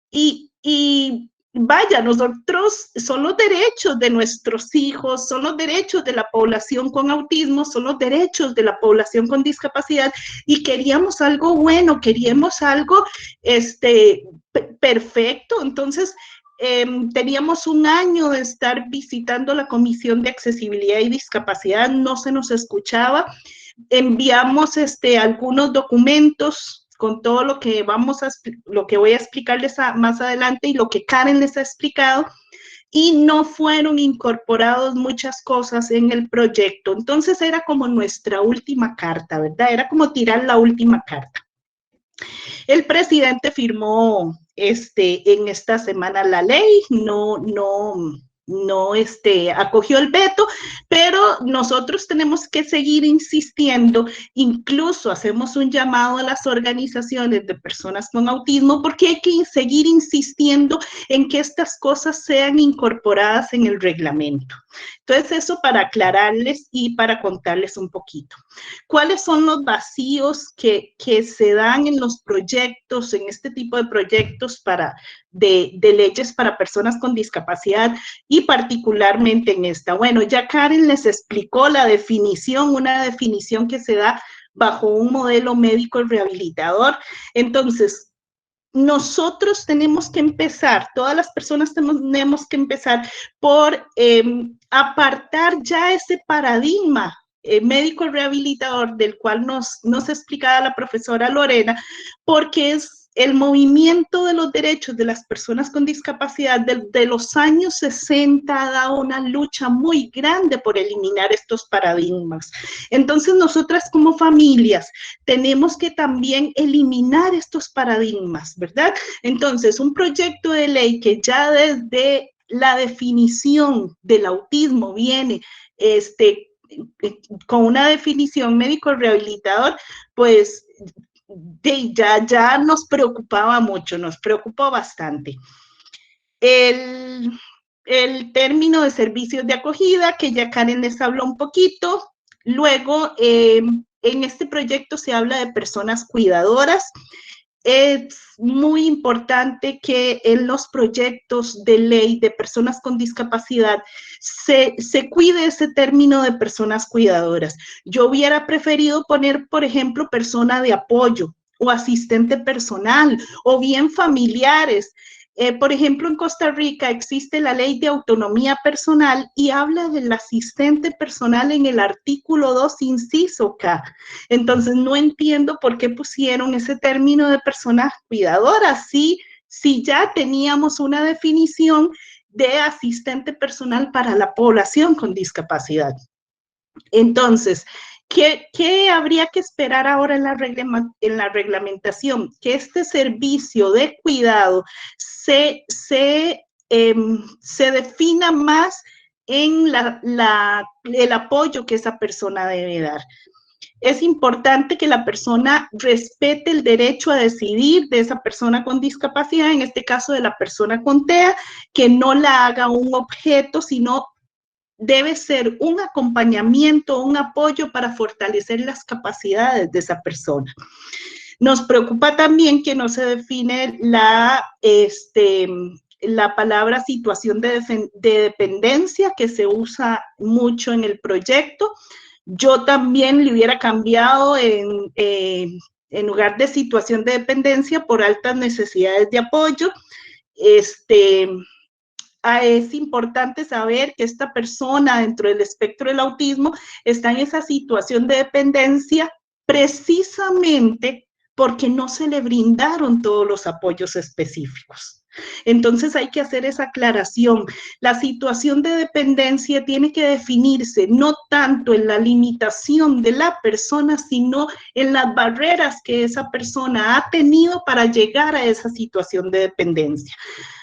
y vaya, nosotros son los derechos de nuestros hijos, son los derechos de la población con autismo, son los derechos de la población con discapacidad, y queríamos algo bueno, queríamos algo perfecto. Entonces, teníamos un año de estar visitando la Comisión de Accesibilidad y Discapacidad, no se nos escuchaba. Enviamos algunos documentos con todo lo que voy a explicarles más adelante y lo que Karen les ha explicado, y no fueron incorporados muchas cosas en el proyecto. Entonces era como nuestra última carta, ¿verdad? Era como tirar la última carta. El presidente firmó en esta semana la ley, no acogió el veto, pero nosotros tenemos que seguir insistiendo. Incluso hacemos un llamado a las organizaciones de personas con autismo, porque hay que seguir insistiendo en que estas cosas sean incorporadas en el reglamento. Entonces, eso para aclararles y para contarles un poquito. ¿Cuáles son los vacíos que se dan en los proyectos, en este tipo de proyectos de leyes para personas con discapacidad, y particularmente en esta? Bueno, ya Karen les explicó la definición, una definición que se da bajo un modelo médico rehabilitador. Entonces, nosotros tenemos que empezar, todas las personas tenemos que empezar por apartar ya ese paradigma médico rehabilitador del cual nos explicaba la profesora Lorena, porque es el movimiento de los derechos de las personas con discapacidad de los años 60 ha dado una lucha muy grande por eliminar estos paradigmas. Entonces, nosotras como familias tenemos que también eliminar estos paradigmas, ¿verdad? Entonces, un proyecto de ley que ya desde la definición del autismo viene con una definición médico rehabilitador, pues ya nos preocupaba mucho, nos preocupó bastante. el término de servicios de acogida, que ya Karen les habló un poquito. Luego, en este proyecto se habla de personas cuidadoras. Es muy importante que en los proyectos de ley de personas con discapacidad se cuide ese término de personas cuidadoras. Yo hubiera preferido poner, por ejemplo, persona de apoyo o asistente personal o bien familiares. Por ejemplo, en Costa Rica existe la ley de autonomía personal y habla del asistente personal en el artículo 2, inciso K. Entonces, no entiendo por qué pusieron ese término de persona cuidadora, si ya teníamos una definición de asistente personal para la población con discapacidad. Entonces, ¿qué habría que esperar ahora en la reglamentación? Que este servicio de cuidado se defina más en el apoyo que esa persona debe dar. Es importante que la persona respete el derecho a decidir de esa persona con discapacidad, en este caso de la persona con TEA, que no la haga un objeto, sino debe ser un acompañamiento, un apoyo para fortalecer las capacidades de esa persona. Nos preocupa también que no se define la palabra situación de dependencia, que se usa mucho en el proyecto. Yo también le hubiera cambiado en lugar de situación de dependencia por altas necesidades de apoyo. Es importante saber que esta persona dentro del espectro del autismo está en esa situación de dependencia precisamente porque no se le brindaron todos los apoyos específicos. Entonces hay que hacer esa aclaración. La situación de dependencia tiene que definirse no tanto en la limitación de la persona, sino en las barreras que esa persona ha tenido para llegar a esa situación de dependencia.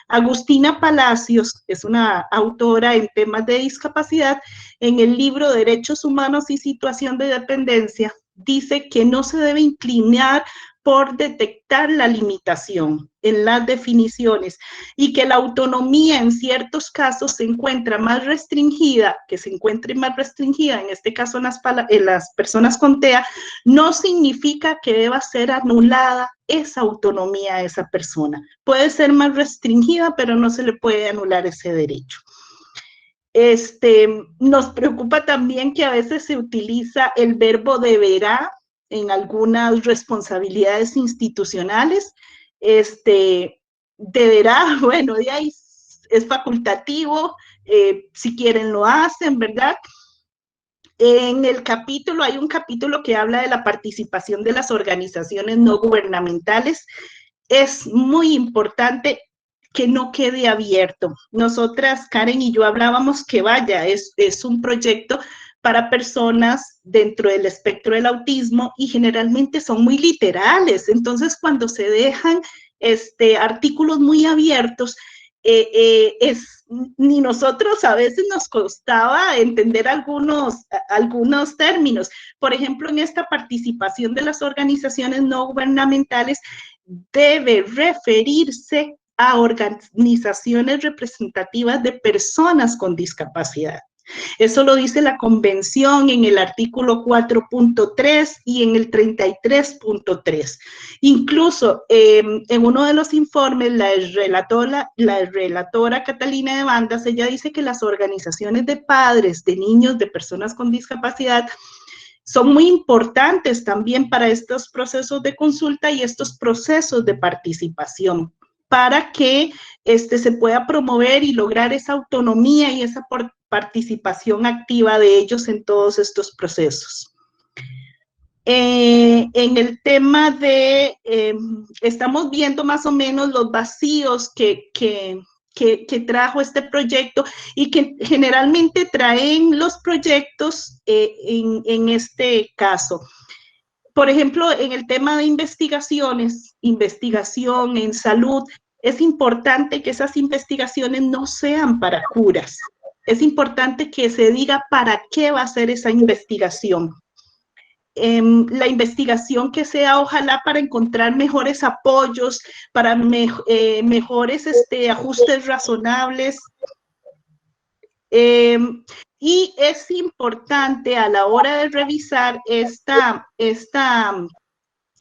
Agustina Palacios es una autora en temas de discapacidad. En el libro Derechos Humanos y Situación de Dependencia, dice que no se debe inclinar por detectar la limitación en las definiciones y que la autonomía en ciertos casos se encuentra más restringida, en este caso en las personas con TEA, no significa que deba ser anulada esa autonomía a esa persona. Puede ser más restringida, pero no se le puede anular ese derecho. Nos preocupa también que a veces se utiliza el verbo deberá en algunas responsabilidades institucionales. Deberá, bueno, de ahí es facultativo, si quieren lo hacen, ¿verdad? En el capítulo, hay un capítulo que habla de la participación de las organizaciones no gubernamentales. Es muy importante que no quede abierto. Nosotras, Karen y yo, hablábamos que vaya, es un proyecto para personas dentro del espectro del autismo y generalmente son muy literales. Entonces, cuando se dejan artículos muy abiertos, ni nosotros a veces nos costaba entender algunos términos. Por ejemplo, en esta participación de las organizaciones no gubernamentales debe referirse a organizaciones representativas de personas con discapacidad. Eso lo dice la Convención en el artículo 4.3 y en el 33.3. Incluso en uno de los informes, la relatora Catalina de Bandas, ella dice que las organizaciones de padres de niños de personas con discapacidad son muy importantes también para estos procesos de consulta y estos procesos de participación, para que se pueda promover y lograr esa autonomía y esa participación activa de ellos en todos estos procesos. En el tema de, estamos viendo más o menos los vacíos que trajo este proyecto y que generalmente traen los proyectos en este caso. Por ejemplo, en el tema de investigación en salud, es importante que esas investigaciones no sean para curas. Es importante que se diga para qué va a ser esa investigación. La investigación que sea, ojalá, para encontrar mejores apoyos, para mejores ajustes razonables Y es importante a la hora de revisar esta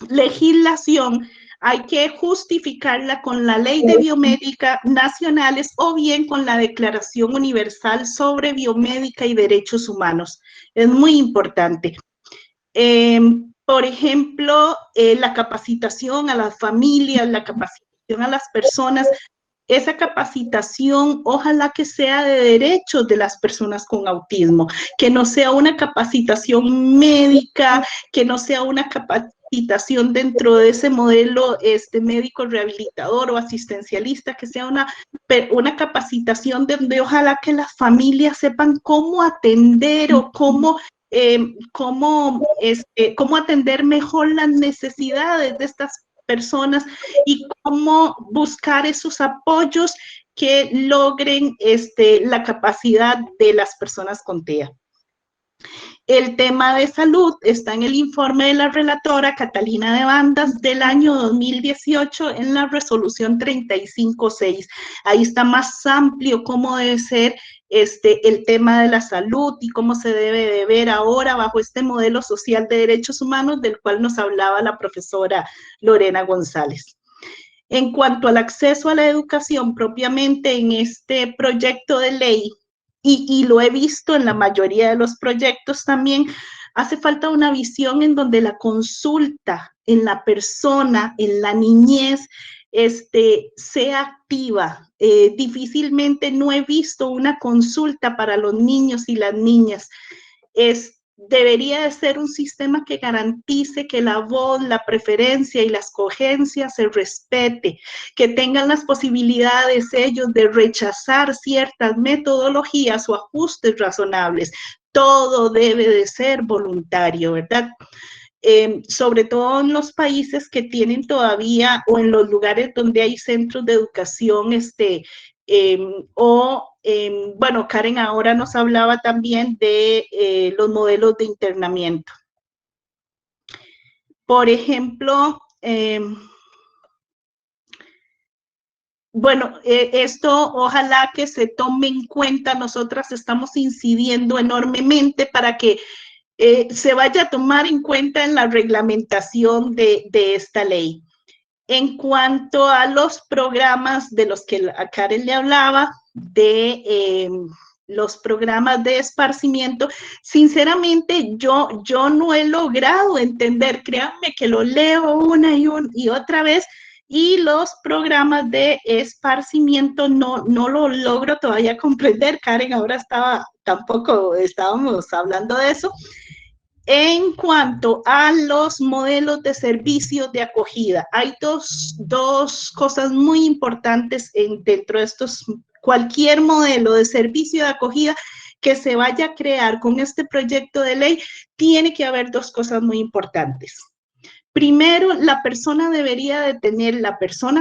legislación, hay que justificarla con la Ley de Biomédica nacionales o bien con la Declaración Universal sobre Biomédica y Derechos Humanos. Es muy importante. Por ejemplo, la capacitación a las familias, la capacitación a las personas. Esa capacitación, ojalá que sea de derechos de las personas con autismo, que no sea una capacitación médica, que no sea una capacitación dentro de ese modelo médico rehabilitador o asistencialista, que sea una capacitación donde ojalá que las familias sepan cómo atender o cómo atender mejor las necesidades de estas personas y cómo buscar esos apoyos que logren la capacidad de las personas con TEA. El tema de salud está en el informe de la relatora Catalina de Bandas del año 2018 en la resolución 35.6. Ahí está más amplio cómo debe ser el tema de la salud y cómo se debe de ver ahora bajo este modelo social de derechos humanos del cual nos hablaba la profesora Lorena González. En cuanto al acceso a la educación propiamente en este proyecto de ley, y lo he visto en la mayoría de los proyectos también, hace falta una visión en donde la consulta en la persona, en la niñez, sea activa. Difícilmente no he visto una consulta para los niños y las niñas. Debería de ser un sistema que garantice que la voz, la preferencia y la escogencia se respete, que tengan las posibilidades ellos de rechazar ciertas metodologías o ajustes razonables. Todo debe de ser voluntario, ¿verdad? Sobre todo en los países que tienen todavía o en los lugares donde hay centros de educación bueno, Karen ahora nos hablaba también de los modelos de internamiento. Por ejemplo, bueno, esto ojalá que se tome en cuenta. Nosotras estamos incidiendo enormemente para que se vaya a tomar en cuenta en la reglamentación de esta ley. En cuanto a los programas de los que a Karen le hablaba, de los programas de esparcimiento, sinceramente yo no he logrado entender, créanme que lo leo una y otra vez, y los programas de esparcimiento no lo logro todavía comprender. Karen ahora tampoco estábamos hablando de eso. En cuanto a los modelos de servicios de acogida, hay dos cosas muy importantes dentro de cualquier modelo de servicio de acogida que se vaya a crear con este proyecto de ley, tiene que haber dos cosas muy importantes. Primero, la persona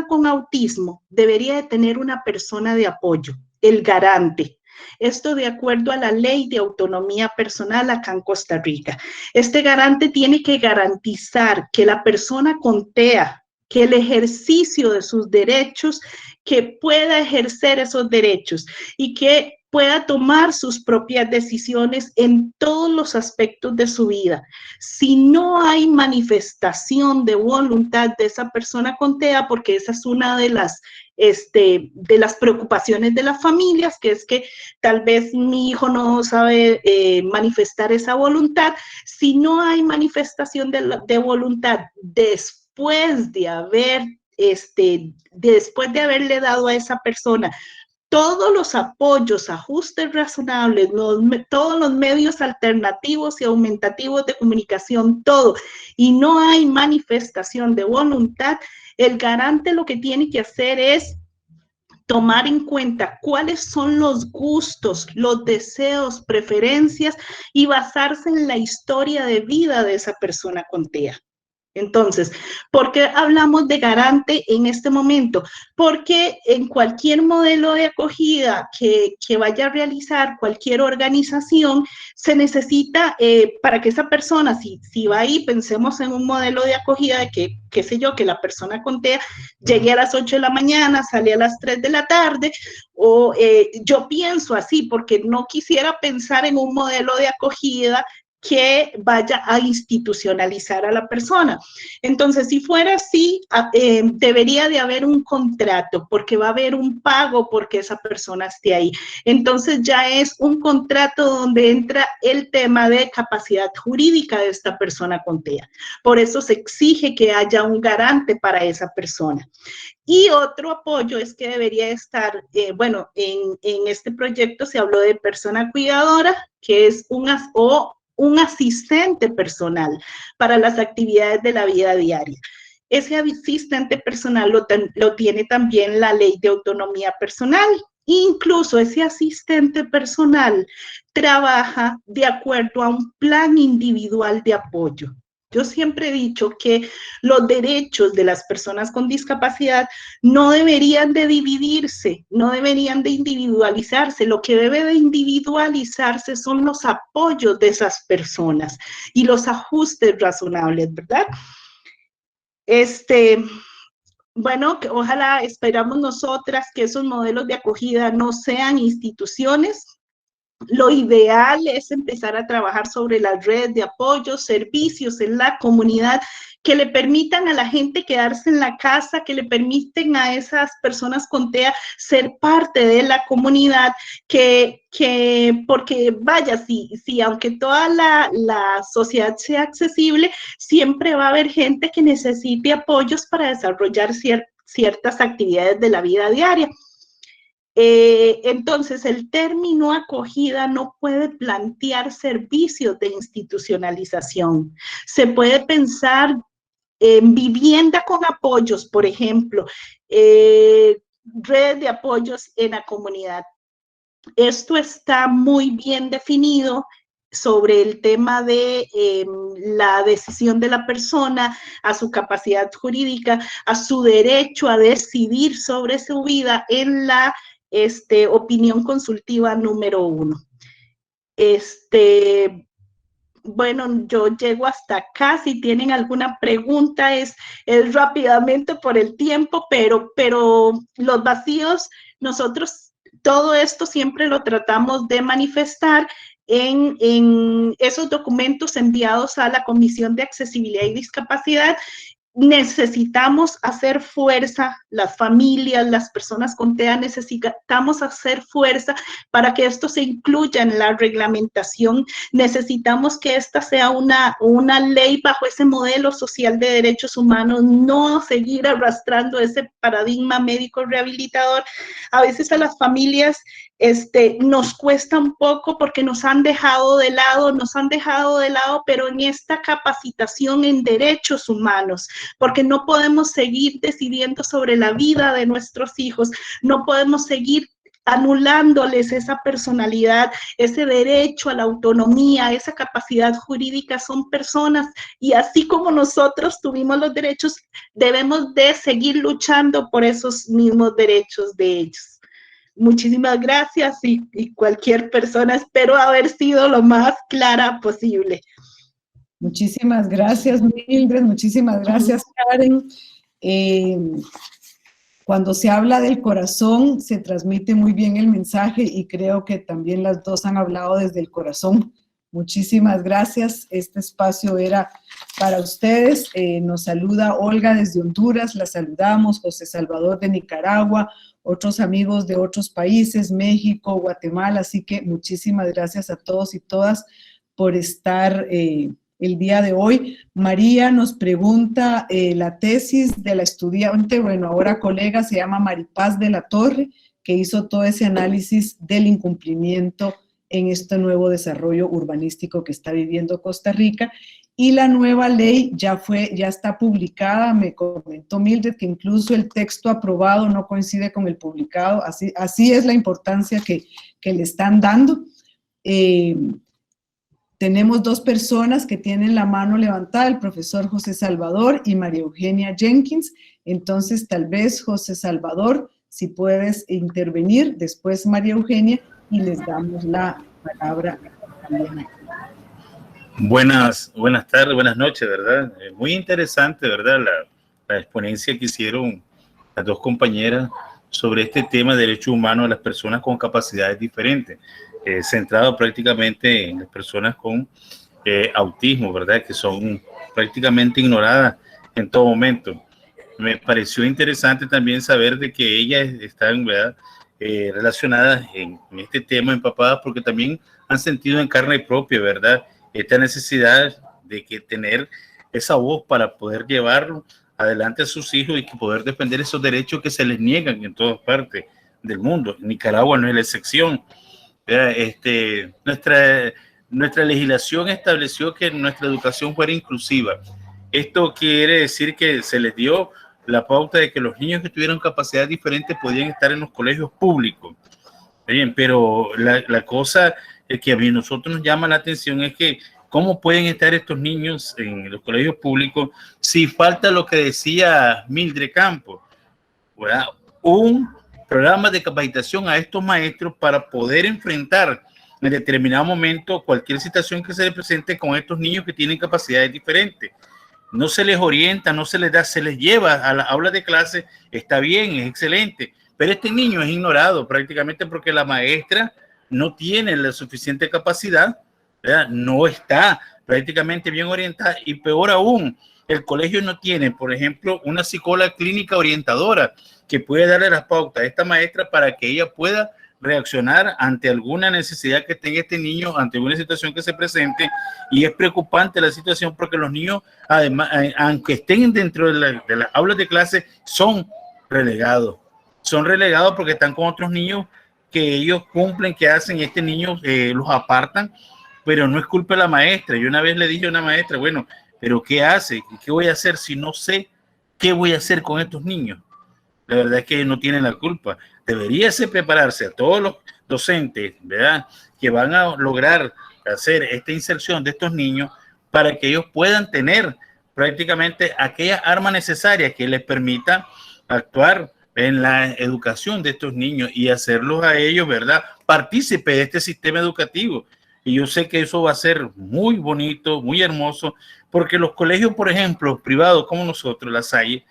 con autismo debería de tener una persona de apoyo, el garante. Esto de acuerdo a la Ley de Autonomía Personal acá en Costa Rica. Este garante tiene que garantizar que la persona con TEA, que el ejercicio de sus derechos, que pueda ejercer esos derechos y que pueda tomar sus propias decisiones en todos los aspectos de su vida. Si no hay manifestación de voluntad de esa persona con TEA, porque esa es una de las preocupaciones de las familias, que es que tal vez mi hijo no sabe manifestar esa voluntad. Si no hay manifestación de voluntad después de haberle dado a esa persona todos los apoyos, ajustes razonables, todos los medios alternativos y aumentativos de comunicación, todo, y no hay manifestación de voluntad, el garante lo que tiene que hacer es tomar en cuenta cuáles son los gustos, los deseos, preferencias y basarse en la historia de vida de esa persona con TEA. Entonces, ¿por qué hablamos de garante en este momento? Porque en cualquier modelo de acogida que vaya a realizar cualquier organización, se necesita, para que esa persona, si va ahí, pensemos en un modelo de acogida de que, qué sé yo, que la persona con TEA llegue a las 8 de la mañana, sale a las 3 de la tarde, o yo pienso así, porque no quisiera pensar en un modelo de acogida que vaya a institucionalizar a la persona. Entonces, si fuera así, debería de haber un contrato, porque va a haber un pago porque esa persona esté ahí. Entonces, ya es un contrato donde entra el tema de capacidad jurídica de esta persona con TEA. Por eso se exige que haya un garante para esa persona. Y otro apoyo es que debería estar, bueno, en este proyecto se habló de persona cuidadora, que es un asistente personal para las actividades de la vida diaria. Ese asistente personal lo tiene también la Ley de Autonomía Personal. Incluso ese asistente personal trabaja de acuerdo a un plan individual de apoyo. Yo siempre he dicho que los derechos de las personas con discapacidad no deberían de dividirse, no deberían de individualizarse. Lo que debe de individualizarse son los apoyos de esas personas y los ajustes razonables, ¿verdad? Bueno, que ojalá esperamos nosotras que esos modelos de acogida no sean instituciones. Lo ideal es empezar a trabajar sobre las redes de apoyo, servicios en la comunidad que le permitan a la gente quedarse en la casa, que le permiten a esas personas con TEA ser parte de la comunidad, porque vaya, si aunque toda la sociedad sea accesible, siempre va a haber gente que necesite apoyos para desarrollar ciertas actividades de la vida diaria. Entonces, el término acogida no puede plantear servicios de institucionalización. Se puede pensar en vivienda con apoyos, por ejemplo, redes de apoyos en la comunidad. Esto está muy bien definido sobre el tema de la decisión de la persona, a su capacidad jurídica, a su derecho a decidir sobre su vida en la opinión consultiva número 1. Bueno, yo llego hasta acá. Si tienen alguna pregunta, es rápidamente por el tiempo, pero los vacíos, nosotros todo esto siempre lo tratamos de manifestar en esos documentos enviados a la Comisión de Accesibilidad y Discapacidad. Necesitamos hacer fuerza, las familias, las personas con TEA, necesitamos hacer fuerza para que esto se incluya en la reglamentación. Necesitamos que esta sea una ley bajo ese modelo social de derechos humanos, no seguir arrastrando ese paradigma médico rehabilitador. A veces a las familias nos cuesta un poco porque nos han dejado de lado, pero en esta capacitación en derechos humanos, porque no podemos seguir decidiendo sobre la vida de nuestros hijos, no podemos seguir anulándoles esa personalidad, ese derecho a la autonomía, esa capacidad jurídica. Son personas y así como nosotros tuvimos los derechos, debemos de seguir luchando por esos mismos derechos de ellos. Muchísimas gracias y cualquier persona, espero haber sido lo más clara posible.
Muchísimas gracias, Mildred, muchísimas gracias, Karen. Cuando se habla del corazón, se transmite muy bien el mensaje y creo que también las dos han hablado desde el corazón. Muchísimas gracias. Este espacio era para ustedes. Nos saluda Olga desde Honduras, la saludamos, José Salvador de Nicaragua, otros amigos de otros países, México, Guatemala, así que muchísimas gracias a todos y todas por estar el día de hoy. María nos pregunta la tesis de la estudiante, bueno, ahora colega, se llama Maripaz de la Torre, que hizo todo ese análisis del incumplimiento en este nuevo desarrollo urbanístico que está viviendo Costa Rica. Y la nueva ley ya está publicada, me comentó Mildred que incluso el texto aprobado no coincide con el publicado, así es la importancia que le están dando. tenemos dos personas que tienen la mano levantada, el profesor José Salvador y María Eugenia Jenkins. Entonces, tal vez, José Salvador, si puedes intervenir, después María Eugenia, y les damos la palabra también.
Buenas tardes, buenas noches, ¿verdad? Muy interesante, ¿verdad? La exponencia que hicieron las dos compañeras sobre este tema de derechos humanos de las personas con capacidades diferentes, centrado prácticamente en las personas con autismo, ¿verdad? Que son prácticamente ignoradas en todo momento. Me pareció interesante también saber de que ellas están, ¿verdad? Relacionadas en este tema, empapadas, porque también han sentido en carne propia, ¿verdad? Esta necesidad de que tener esa voz para poder llevarlo adelante a sus hijos y que poder defender esos derechos que se les niegan en todas partes del mundo. Nicaragua no es la excepción. Nuestra legislación estableció que nuestra educación fuera inclusiva. Esto quiere decir que se les dio la pauta de que los niños que tuvieran capacidades diferentes podían estar en los colegios públicos. Bien, pero la cosa que a nosotros nos llama la atención es que cómo pueden estar estos niños en los colegios públicos si falta lo que decía Mildred Campos, ¿verdad? Un programa de capacitación a estos maestros para poder enfrentar en determinado momento cualquier situación que se les presente con estos niños que tienen capacidades diferentes. No se les orienta, no se les da, se les lleva a la aula de clase, está bien, es excelente, pero este niño es ignorado prácticamente porque la maestra no tiene la suficiente capacidad, ¿verdad? No está prácticamente bien orientada y peor aún, el colegio no tiene, por ejemplo, una psicóloga clínica orientadora que puede darle las pautas a esta maestra para que ella pueda reaccionar ante alguna necesidad que tenga este niño, ante una situación que se presente. Y es preocupante la situación porque los niños, además, aunque estén dentro de las aulas de clase, son relegados porque están con otros niños que ellos cumplen, que hacen, este niño los apartan, pero no es culpa de la maestra. Yo una vez le dije a una maestra, bueno, pero ¿qué hace? ¿Qué voy a hacer si no sé qué voy a hacer con estos niños? La verdad es que no tienen la culpa. Debería prepararse a todos los docentes, ¿verdad?, que van a lograr hacer esta inserción de estos niños para que ellos puedan tener prácticamente aquellas armas necesarias que les permitan actuar en la educación de estos niños y hacerlos a ellos, ¿verdad?, partícipes de este sistema educativo. Y yo sé que eso va a ser muy bonito, muy hermoso, porque los colegios, por ejemplo, privados como nosotros, la Salle,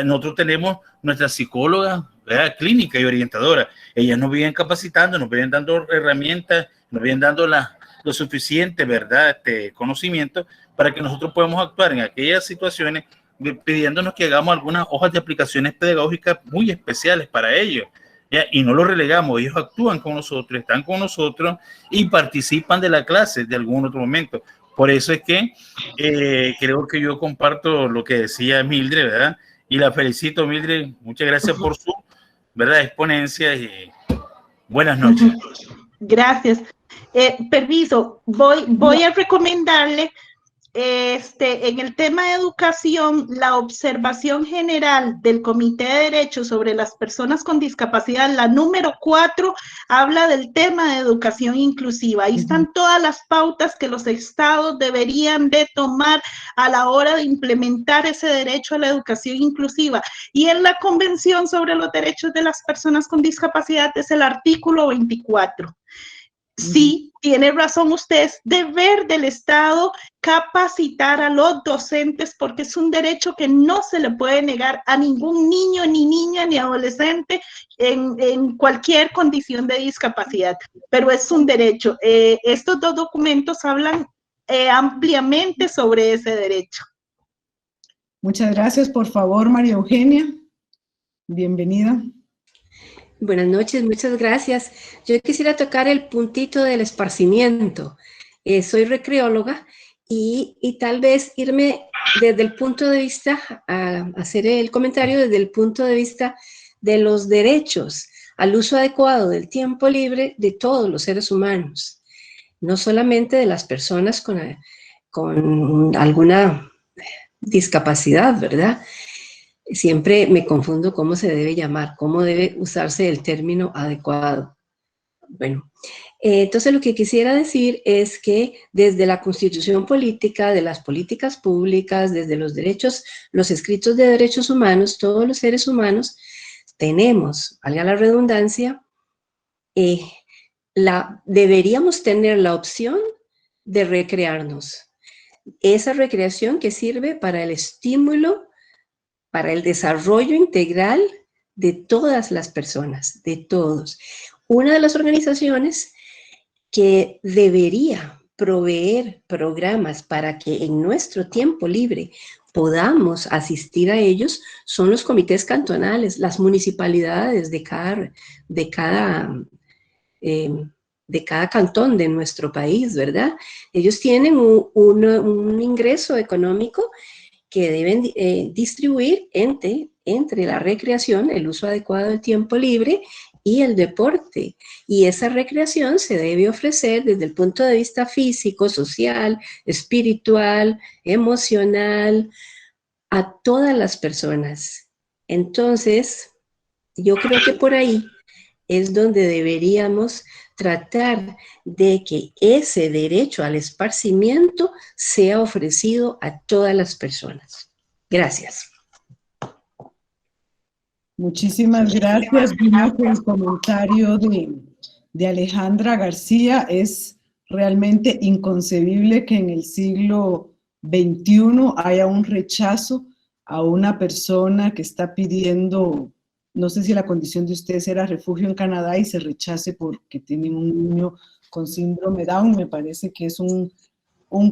nosotros tenemos nuestra psicóloga, ¿verdad?, clínica y orientadora. Ellas nos vienen capacitando, nos vienen dando herramientas, nos vienen dando lo suficiente, ¿verdad?, conocimiento para que nosotros podamos actuar en aquellas situaciones, pidiéndonos que hagamos algunas hojas de aplicaciones pedagógicas muy especiales para ellos, ¿ya? Y no los relegamos, ellos actúan con nosotros, están con nosotros y participan de la clase de algún otro momento. Por eso es que creo que yo comparto lo que decía Mildred, ¿verdad? Y la felicito, Mildred. Muchas gracias por su, ¿verdad?, exponencia y buenas noches.
Gracias. Permiso, voy a recomendarle en el tema de educación, la observación general del Comité de Derechos sobre las Personas con Discapacidad, la número 4, habla del tema de educación inclusiva. Ahí están todas las pautas que los estados deberían de tomar a la hora de implementar ese derecho a la educación inclusiva. Y en la Convención sobre los Derechos de las Personas con Discapacidad es el artículo 24. Sí, tiene razón usted, es deber del Estado capacitar a los docentes porque es un derecho que no se le puede negar a ningún niño, ni niña, ni adolescente en cualquier condición de discapacidad, pero es un derecho. Estos dos documentos hablan ampliamente sobre ese derecho.
Muchas gracias. Por favor, María Eugenia, bienvenida.
Buenas noches, muchas gracias. Yo quisiera tocar el puntito del esparcimiento. Soy recreóloga y tal vez irme desde el punto de vista, a hacer el comentario desde el punto de vista de los derechos al uso adecuado del tiempo libre de todos los seres humanos, no solamente de las personas con alguna discapacidad, ¿verdad? Siempre me confundo cómo se debe llamar, cómo debe usarse el término adecuado. Bueno, Entonces, lo que quisiera decir es que desde la Constitución política, de las políticas públicas, desde los derechos, los escritos de derechos humanos, todos los seres humanos tenemos, valga la redundancia, deberíamos tener la opción de recrearnos. Esa recreación que sirve para el estímulo, para el desarrollo integral de todas las personas, de todos. Una de las organizaciones que debería proveer programas para que en nuestro tiempo libre podamos asistir a ellos son los comités cantonales, las municipalidades de cada cantón de nuestro país, ¿verdad? Ellos tienen un ingreso económico que deben distribuir entre la recreación, el uso adecuado del tiempo libre y el deporte. Y esa recreación se debe ofrecer desde el punto de vista físico, social, espiritual, emocional, a todas las personas. Entonces, yo creo que por ahí es donde deberíamos tratar de que ese derecho al esparcimiento sea ofrecido a todas las personas. Gracias.
Muchísimas gracias. Vino que el comentario de Alejandra García. Es realmente inconcebible que en el siglo XXI haya un rechazo a una persona que está pidiendo, no sé si la condición de ustedes era refugio en Canadá y se rechace porque tiene un niño con síndrome Down. Me parece que es un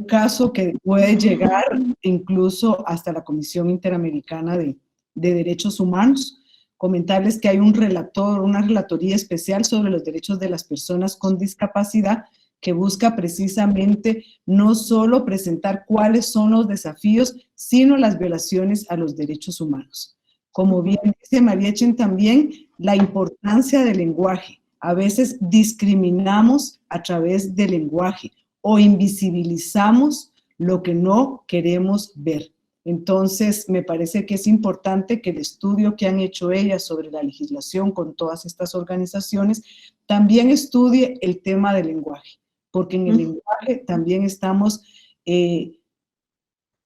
caso que puede llegar incluso hasta la Comisión Interamericana de Derechos Humanos. Comentarles que hay una relatoría especial sobre los derechos de las personas con discapacidad que busca precisamente no solo presentar cuáles son los desafíos, sino las violaciones a los derechos humanos. Como bien dice Mariechen también, la importancia del lenguaje. A veces discriminamos a través del lenguaje o invisibilizamos lo que no queremos ver. Entonces, me parece que es importante que el estudio que han hecho ellas sobre la legislación con todas estas organizaciones también estudie el tema del lenguaje, porque en el lenguaje también estamos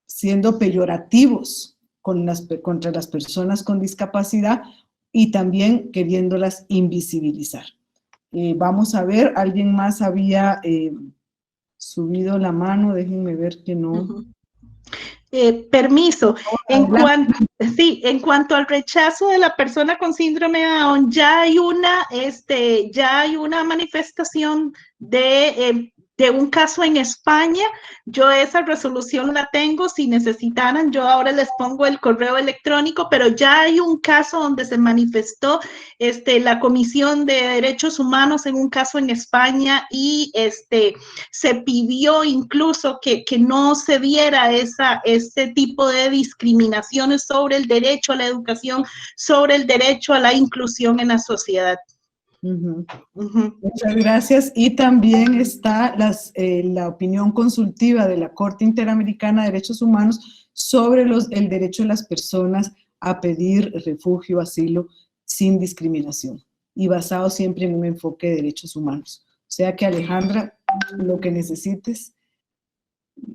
siendo peyorativos contra las personas con discapacidad y también queriéndolas invisibilizar. Vamos a ver, alguien más había subido la mano, déjenme ver que no.
Permiso, en cuanto al rechazo de la persona con síndrome de Down, ya hay una manifestación de un caso en España. Yo esa resolución la tengo, si necesitaran, yo ahora les pongo el correo electrónico, pero ya hay un caso donde se manifestó la Comisión de Derechos Humanos en un caso en España y se pidió incluso que no se viera este tipo de discriminaciones sobre el derecho a la educación, sobre el derecho a la inclusión en la sociedad.
Muchas gracias. Y también está la opinión consultiva de la Corte Interamericana de Derechos Humanos sobre el derecho de las personas a pedir refugio, asilo, sin discriminación y basado siempre en un enfoque de derechos humanos. O sea que, Alejandra, lo que necesites.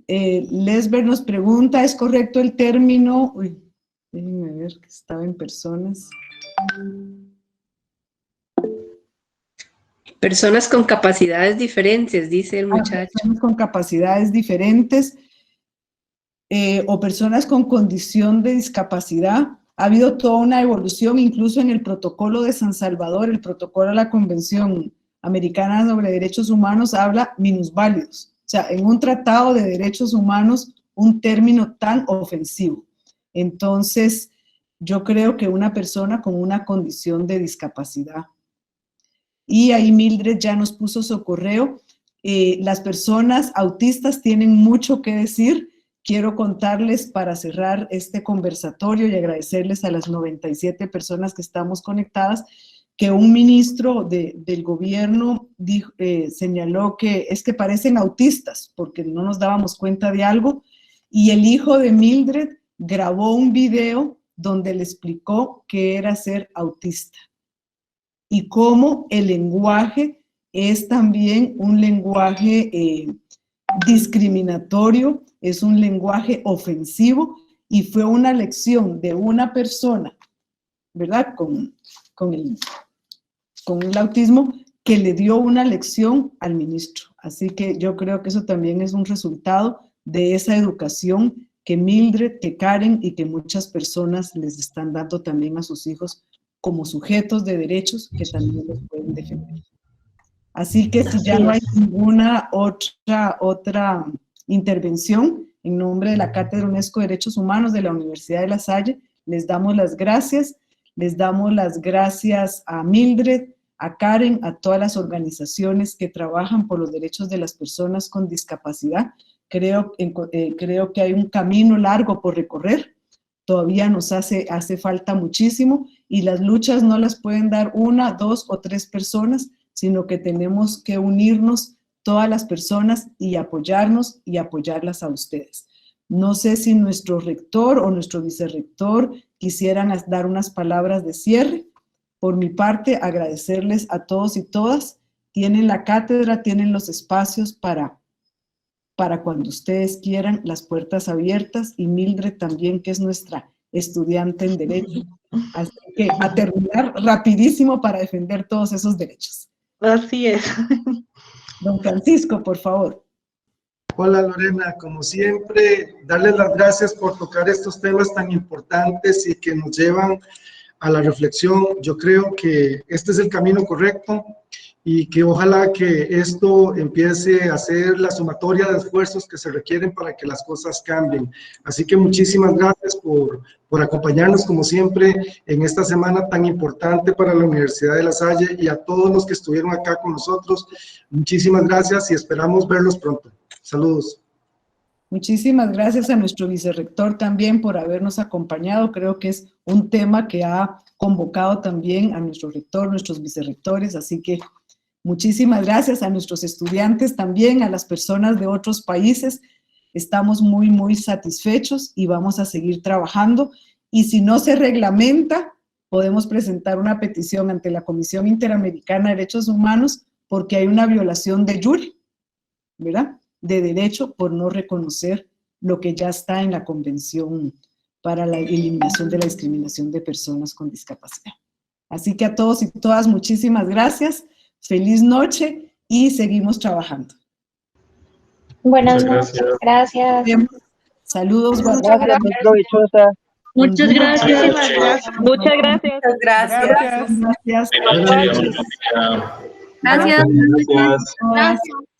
Lesber nos pregunta, ¿es correcto el término? Uy, déjenme ver que estaba en personas.
Personas con capacidades diferentes, dice el muchacho.
Personas con capacidades diferentes o personas con condición de discapacidad. Ha habido toda una evolución, incluso en el protocolo de San Salvador, el protocolo de la Convención Americana sobre Derechos Humanos habla minusválidos. O sea, en un tratado de derechos humanos, un término tan ofensivo. Entonces, yo creo que una persona con una condición de discapacidad. Y ahí Mildred ya nos puso su correo. Las personas autistas tienen mucho que decir. Quiero contarles para cerrar este conversatorio y agradecerles a las 97 personas que estamos conectadas, que un ministro del gobierno señaló que es que parecen autistas porque no nos dábamos cuenta de algo, y el hijo de Mildred grabó un video donde le explicó qué era ser autista y cómo el lenguaje es también un lenguaje discriminatorio, es un lenguaje ofensivo, y fue una lección de una persona, ¿verdad? Con el autismo, que le dio una lección al ministro. Así que yo creo que eso también es un resultado de esa educación que Mildred, que Karen y que muchas personas les están dando también a sus hijos como sujetos de derechos que también los pueden defender. Así que si ya no hay ninguna otra intervención, en nombre de la Cátedra UNESCO de Derechos Humanos de la Universidad de La Salle, les damos las gracias. Les damos las gracias a Mildred, a Karen, a todas las organizaciones que trabajan por los derechos de las personas con discapacidad. Creo que hay un camino largo por recorrer. Todavía nos hace falta muchísimo, y las luchas no las pueden dar una, dos o tres personas, sino que tenemos que unirnos todas las personas y apoyarnos y apoyarlas a ustedes. No sé si nuestro rector o nuestro vicerrector quisieran dar unas palabras de cierre. Por mi parte, agradecerles a todos y todas. Tienen la cátedra, tienen los espacios para cuando ustedes quieran, las puertas abiertas, y Mildred también, que es nuestra estudiante en Derecho. Así que a terminar rapidísimo para defender todos esos derechos.
Así es.
Don Francisco, por favor.
Hola Lorena, como siempre, darles las gracias por tocar estos temas tan importantes y que nos llevan a la reflexión. Yo creo que este es el camino correcto y que ojalá que esto empiece a ser la sumatoria de esfuerzos que se requieren para que las cosas cambien. Así que muchísimas gracias por acompañarnos como siempre en esta semana tan importante para la Universidad de La Salle, y a todos los que estuvieron acá con nosotros. Muchísimas gracias y esperamos verlos pronto. Saludos.
Muchísimas gracias a nuestro vicerrector también por habernos acompañado. Creo que es un tema que ha convocado también a nuestro rector, nuestros vicerrectores, así que muchísimas gracias a nuestros estudiantes también, a las personas de otros países. Estamos muy, muy satisfechos y vamos a seguir trabajando. Y si no se reglamenta, podemos presentar una petición ante la Comisión Interamericana de Derechos Humanos, porque hay una violación de jure, ¿verdad?, de derecho, por no reconocer lo que ya está en la Convención para la Eliminación de la Discriminación de Personas con Discapacidad. Así que a todos y todas, muchísimas gracias, feliz noche y seguimos trabajando.
Buenas noches, gracias.
Saludos.
Gracias, muy provechosa.
Muchas gracias.
Muchas gracias.
Gracias.
Gracias.
Gracias.
Gracias.
Gracias.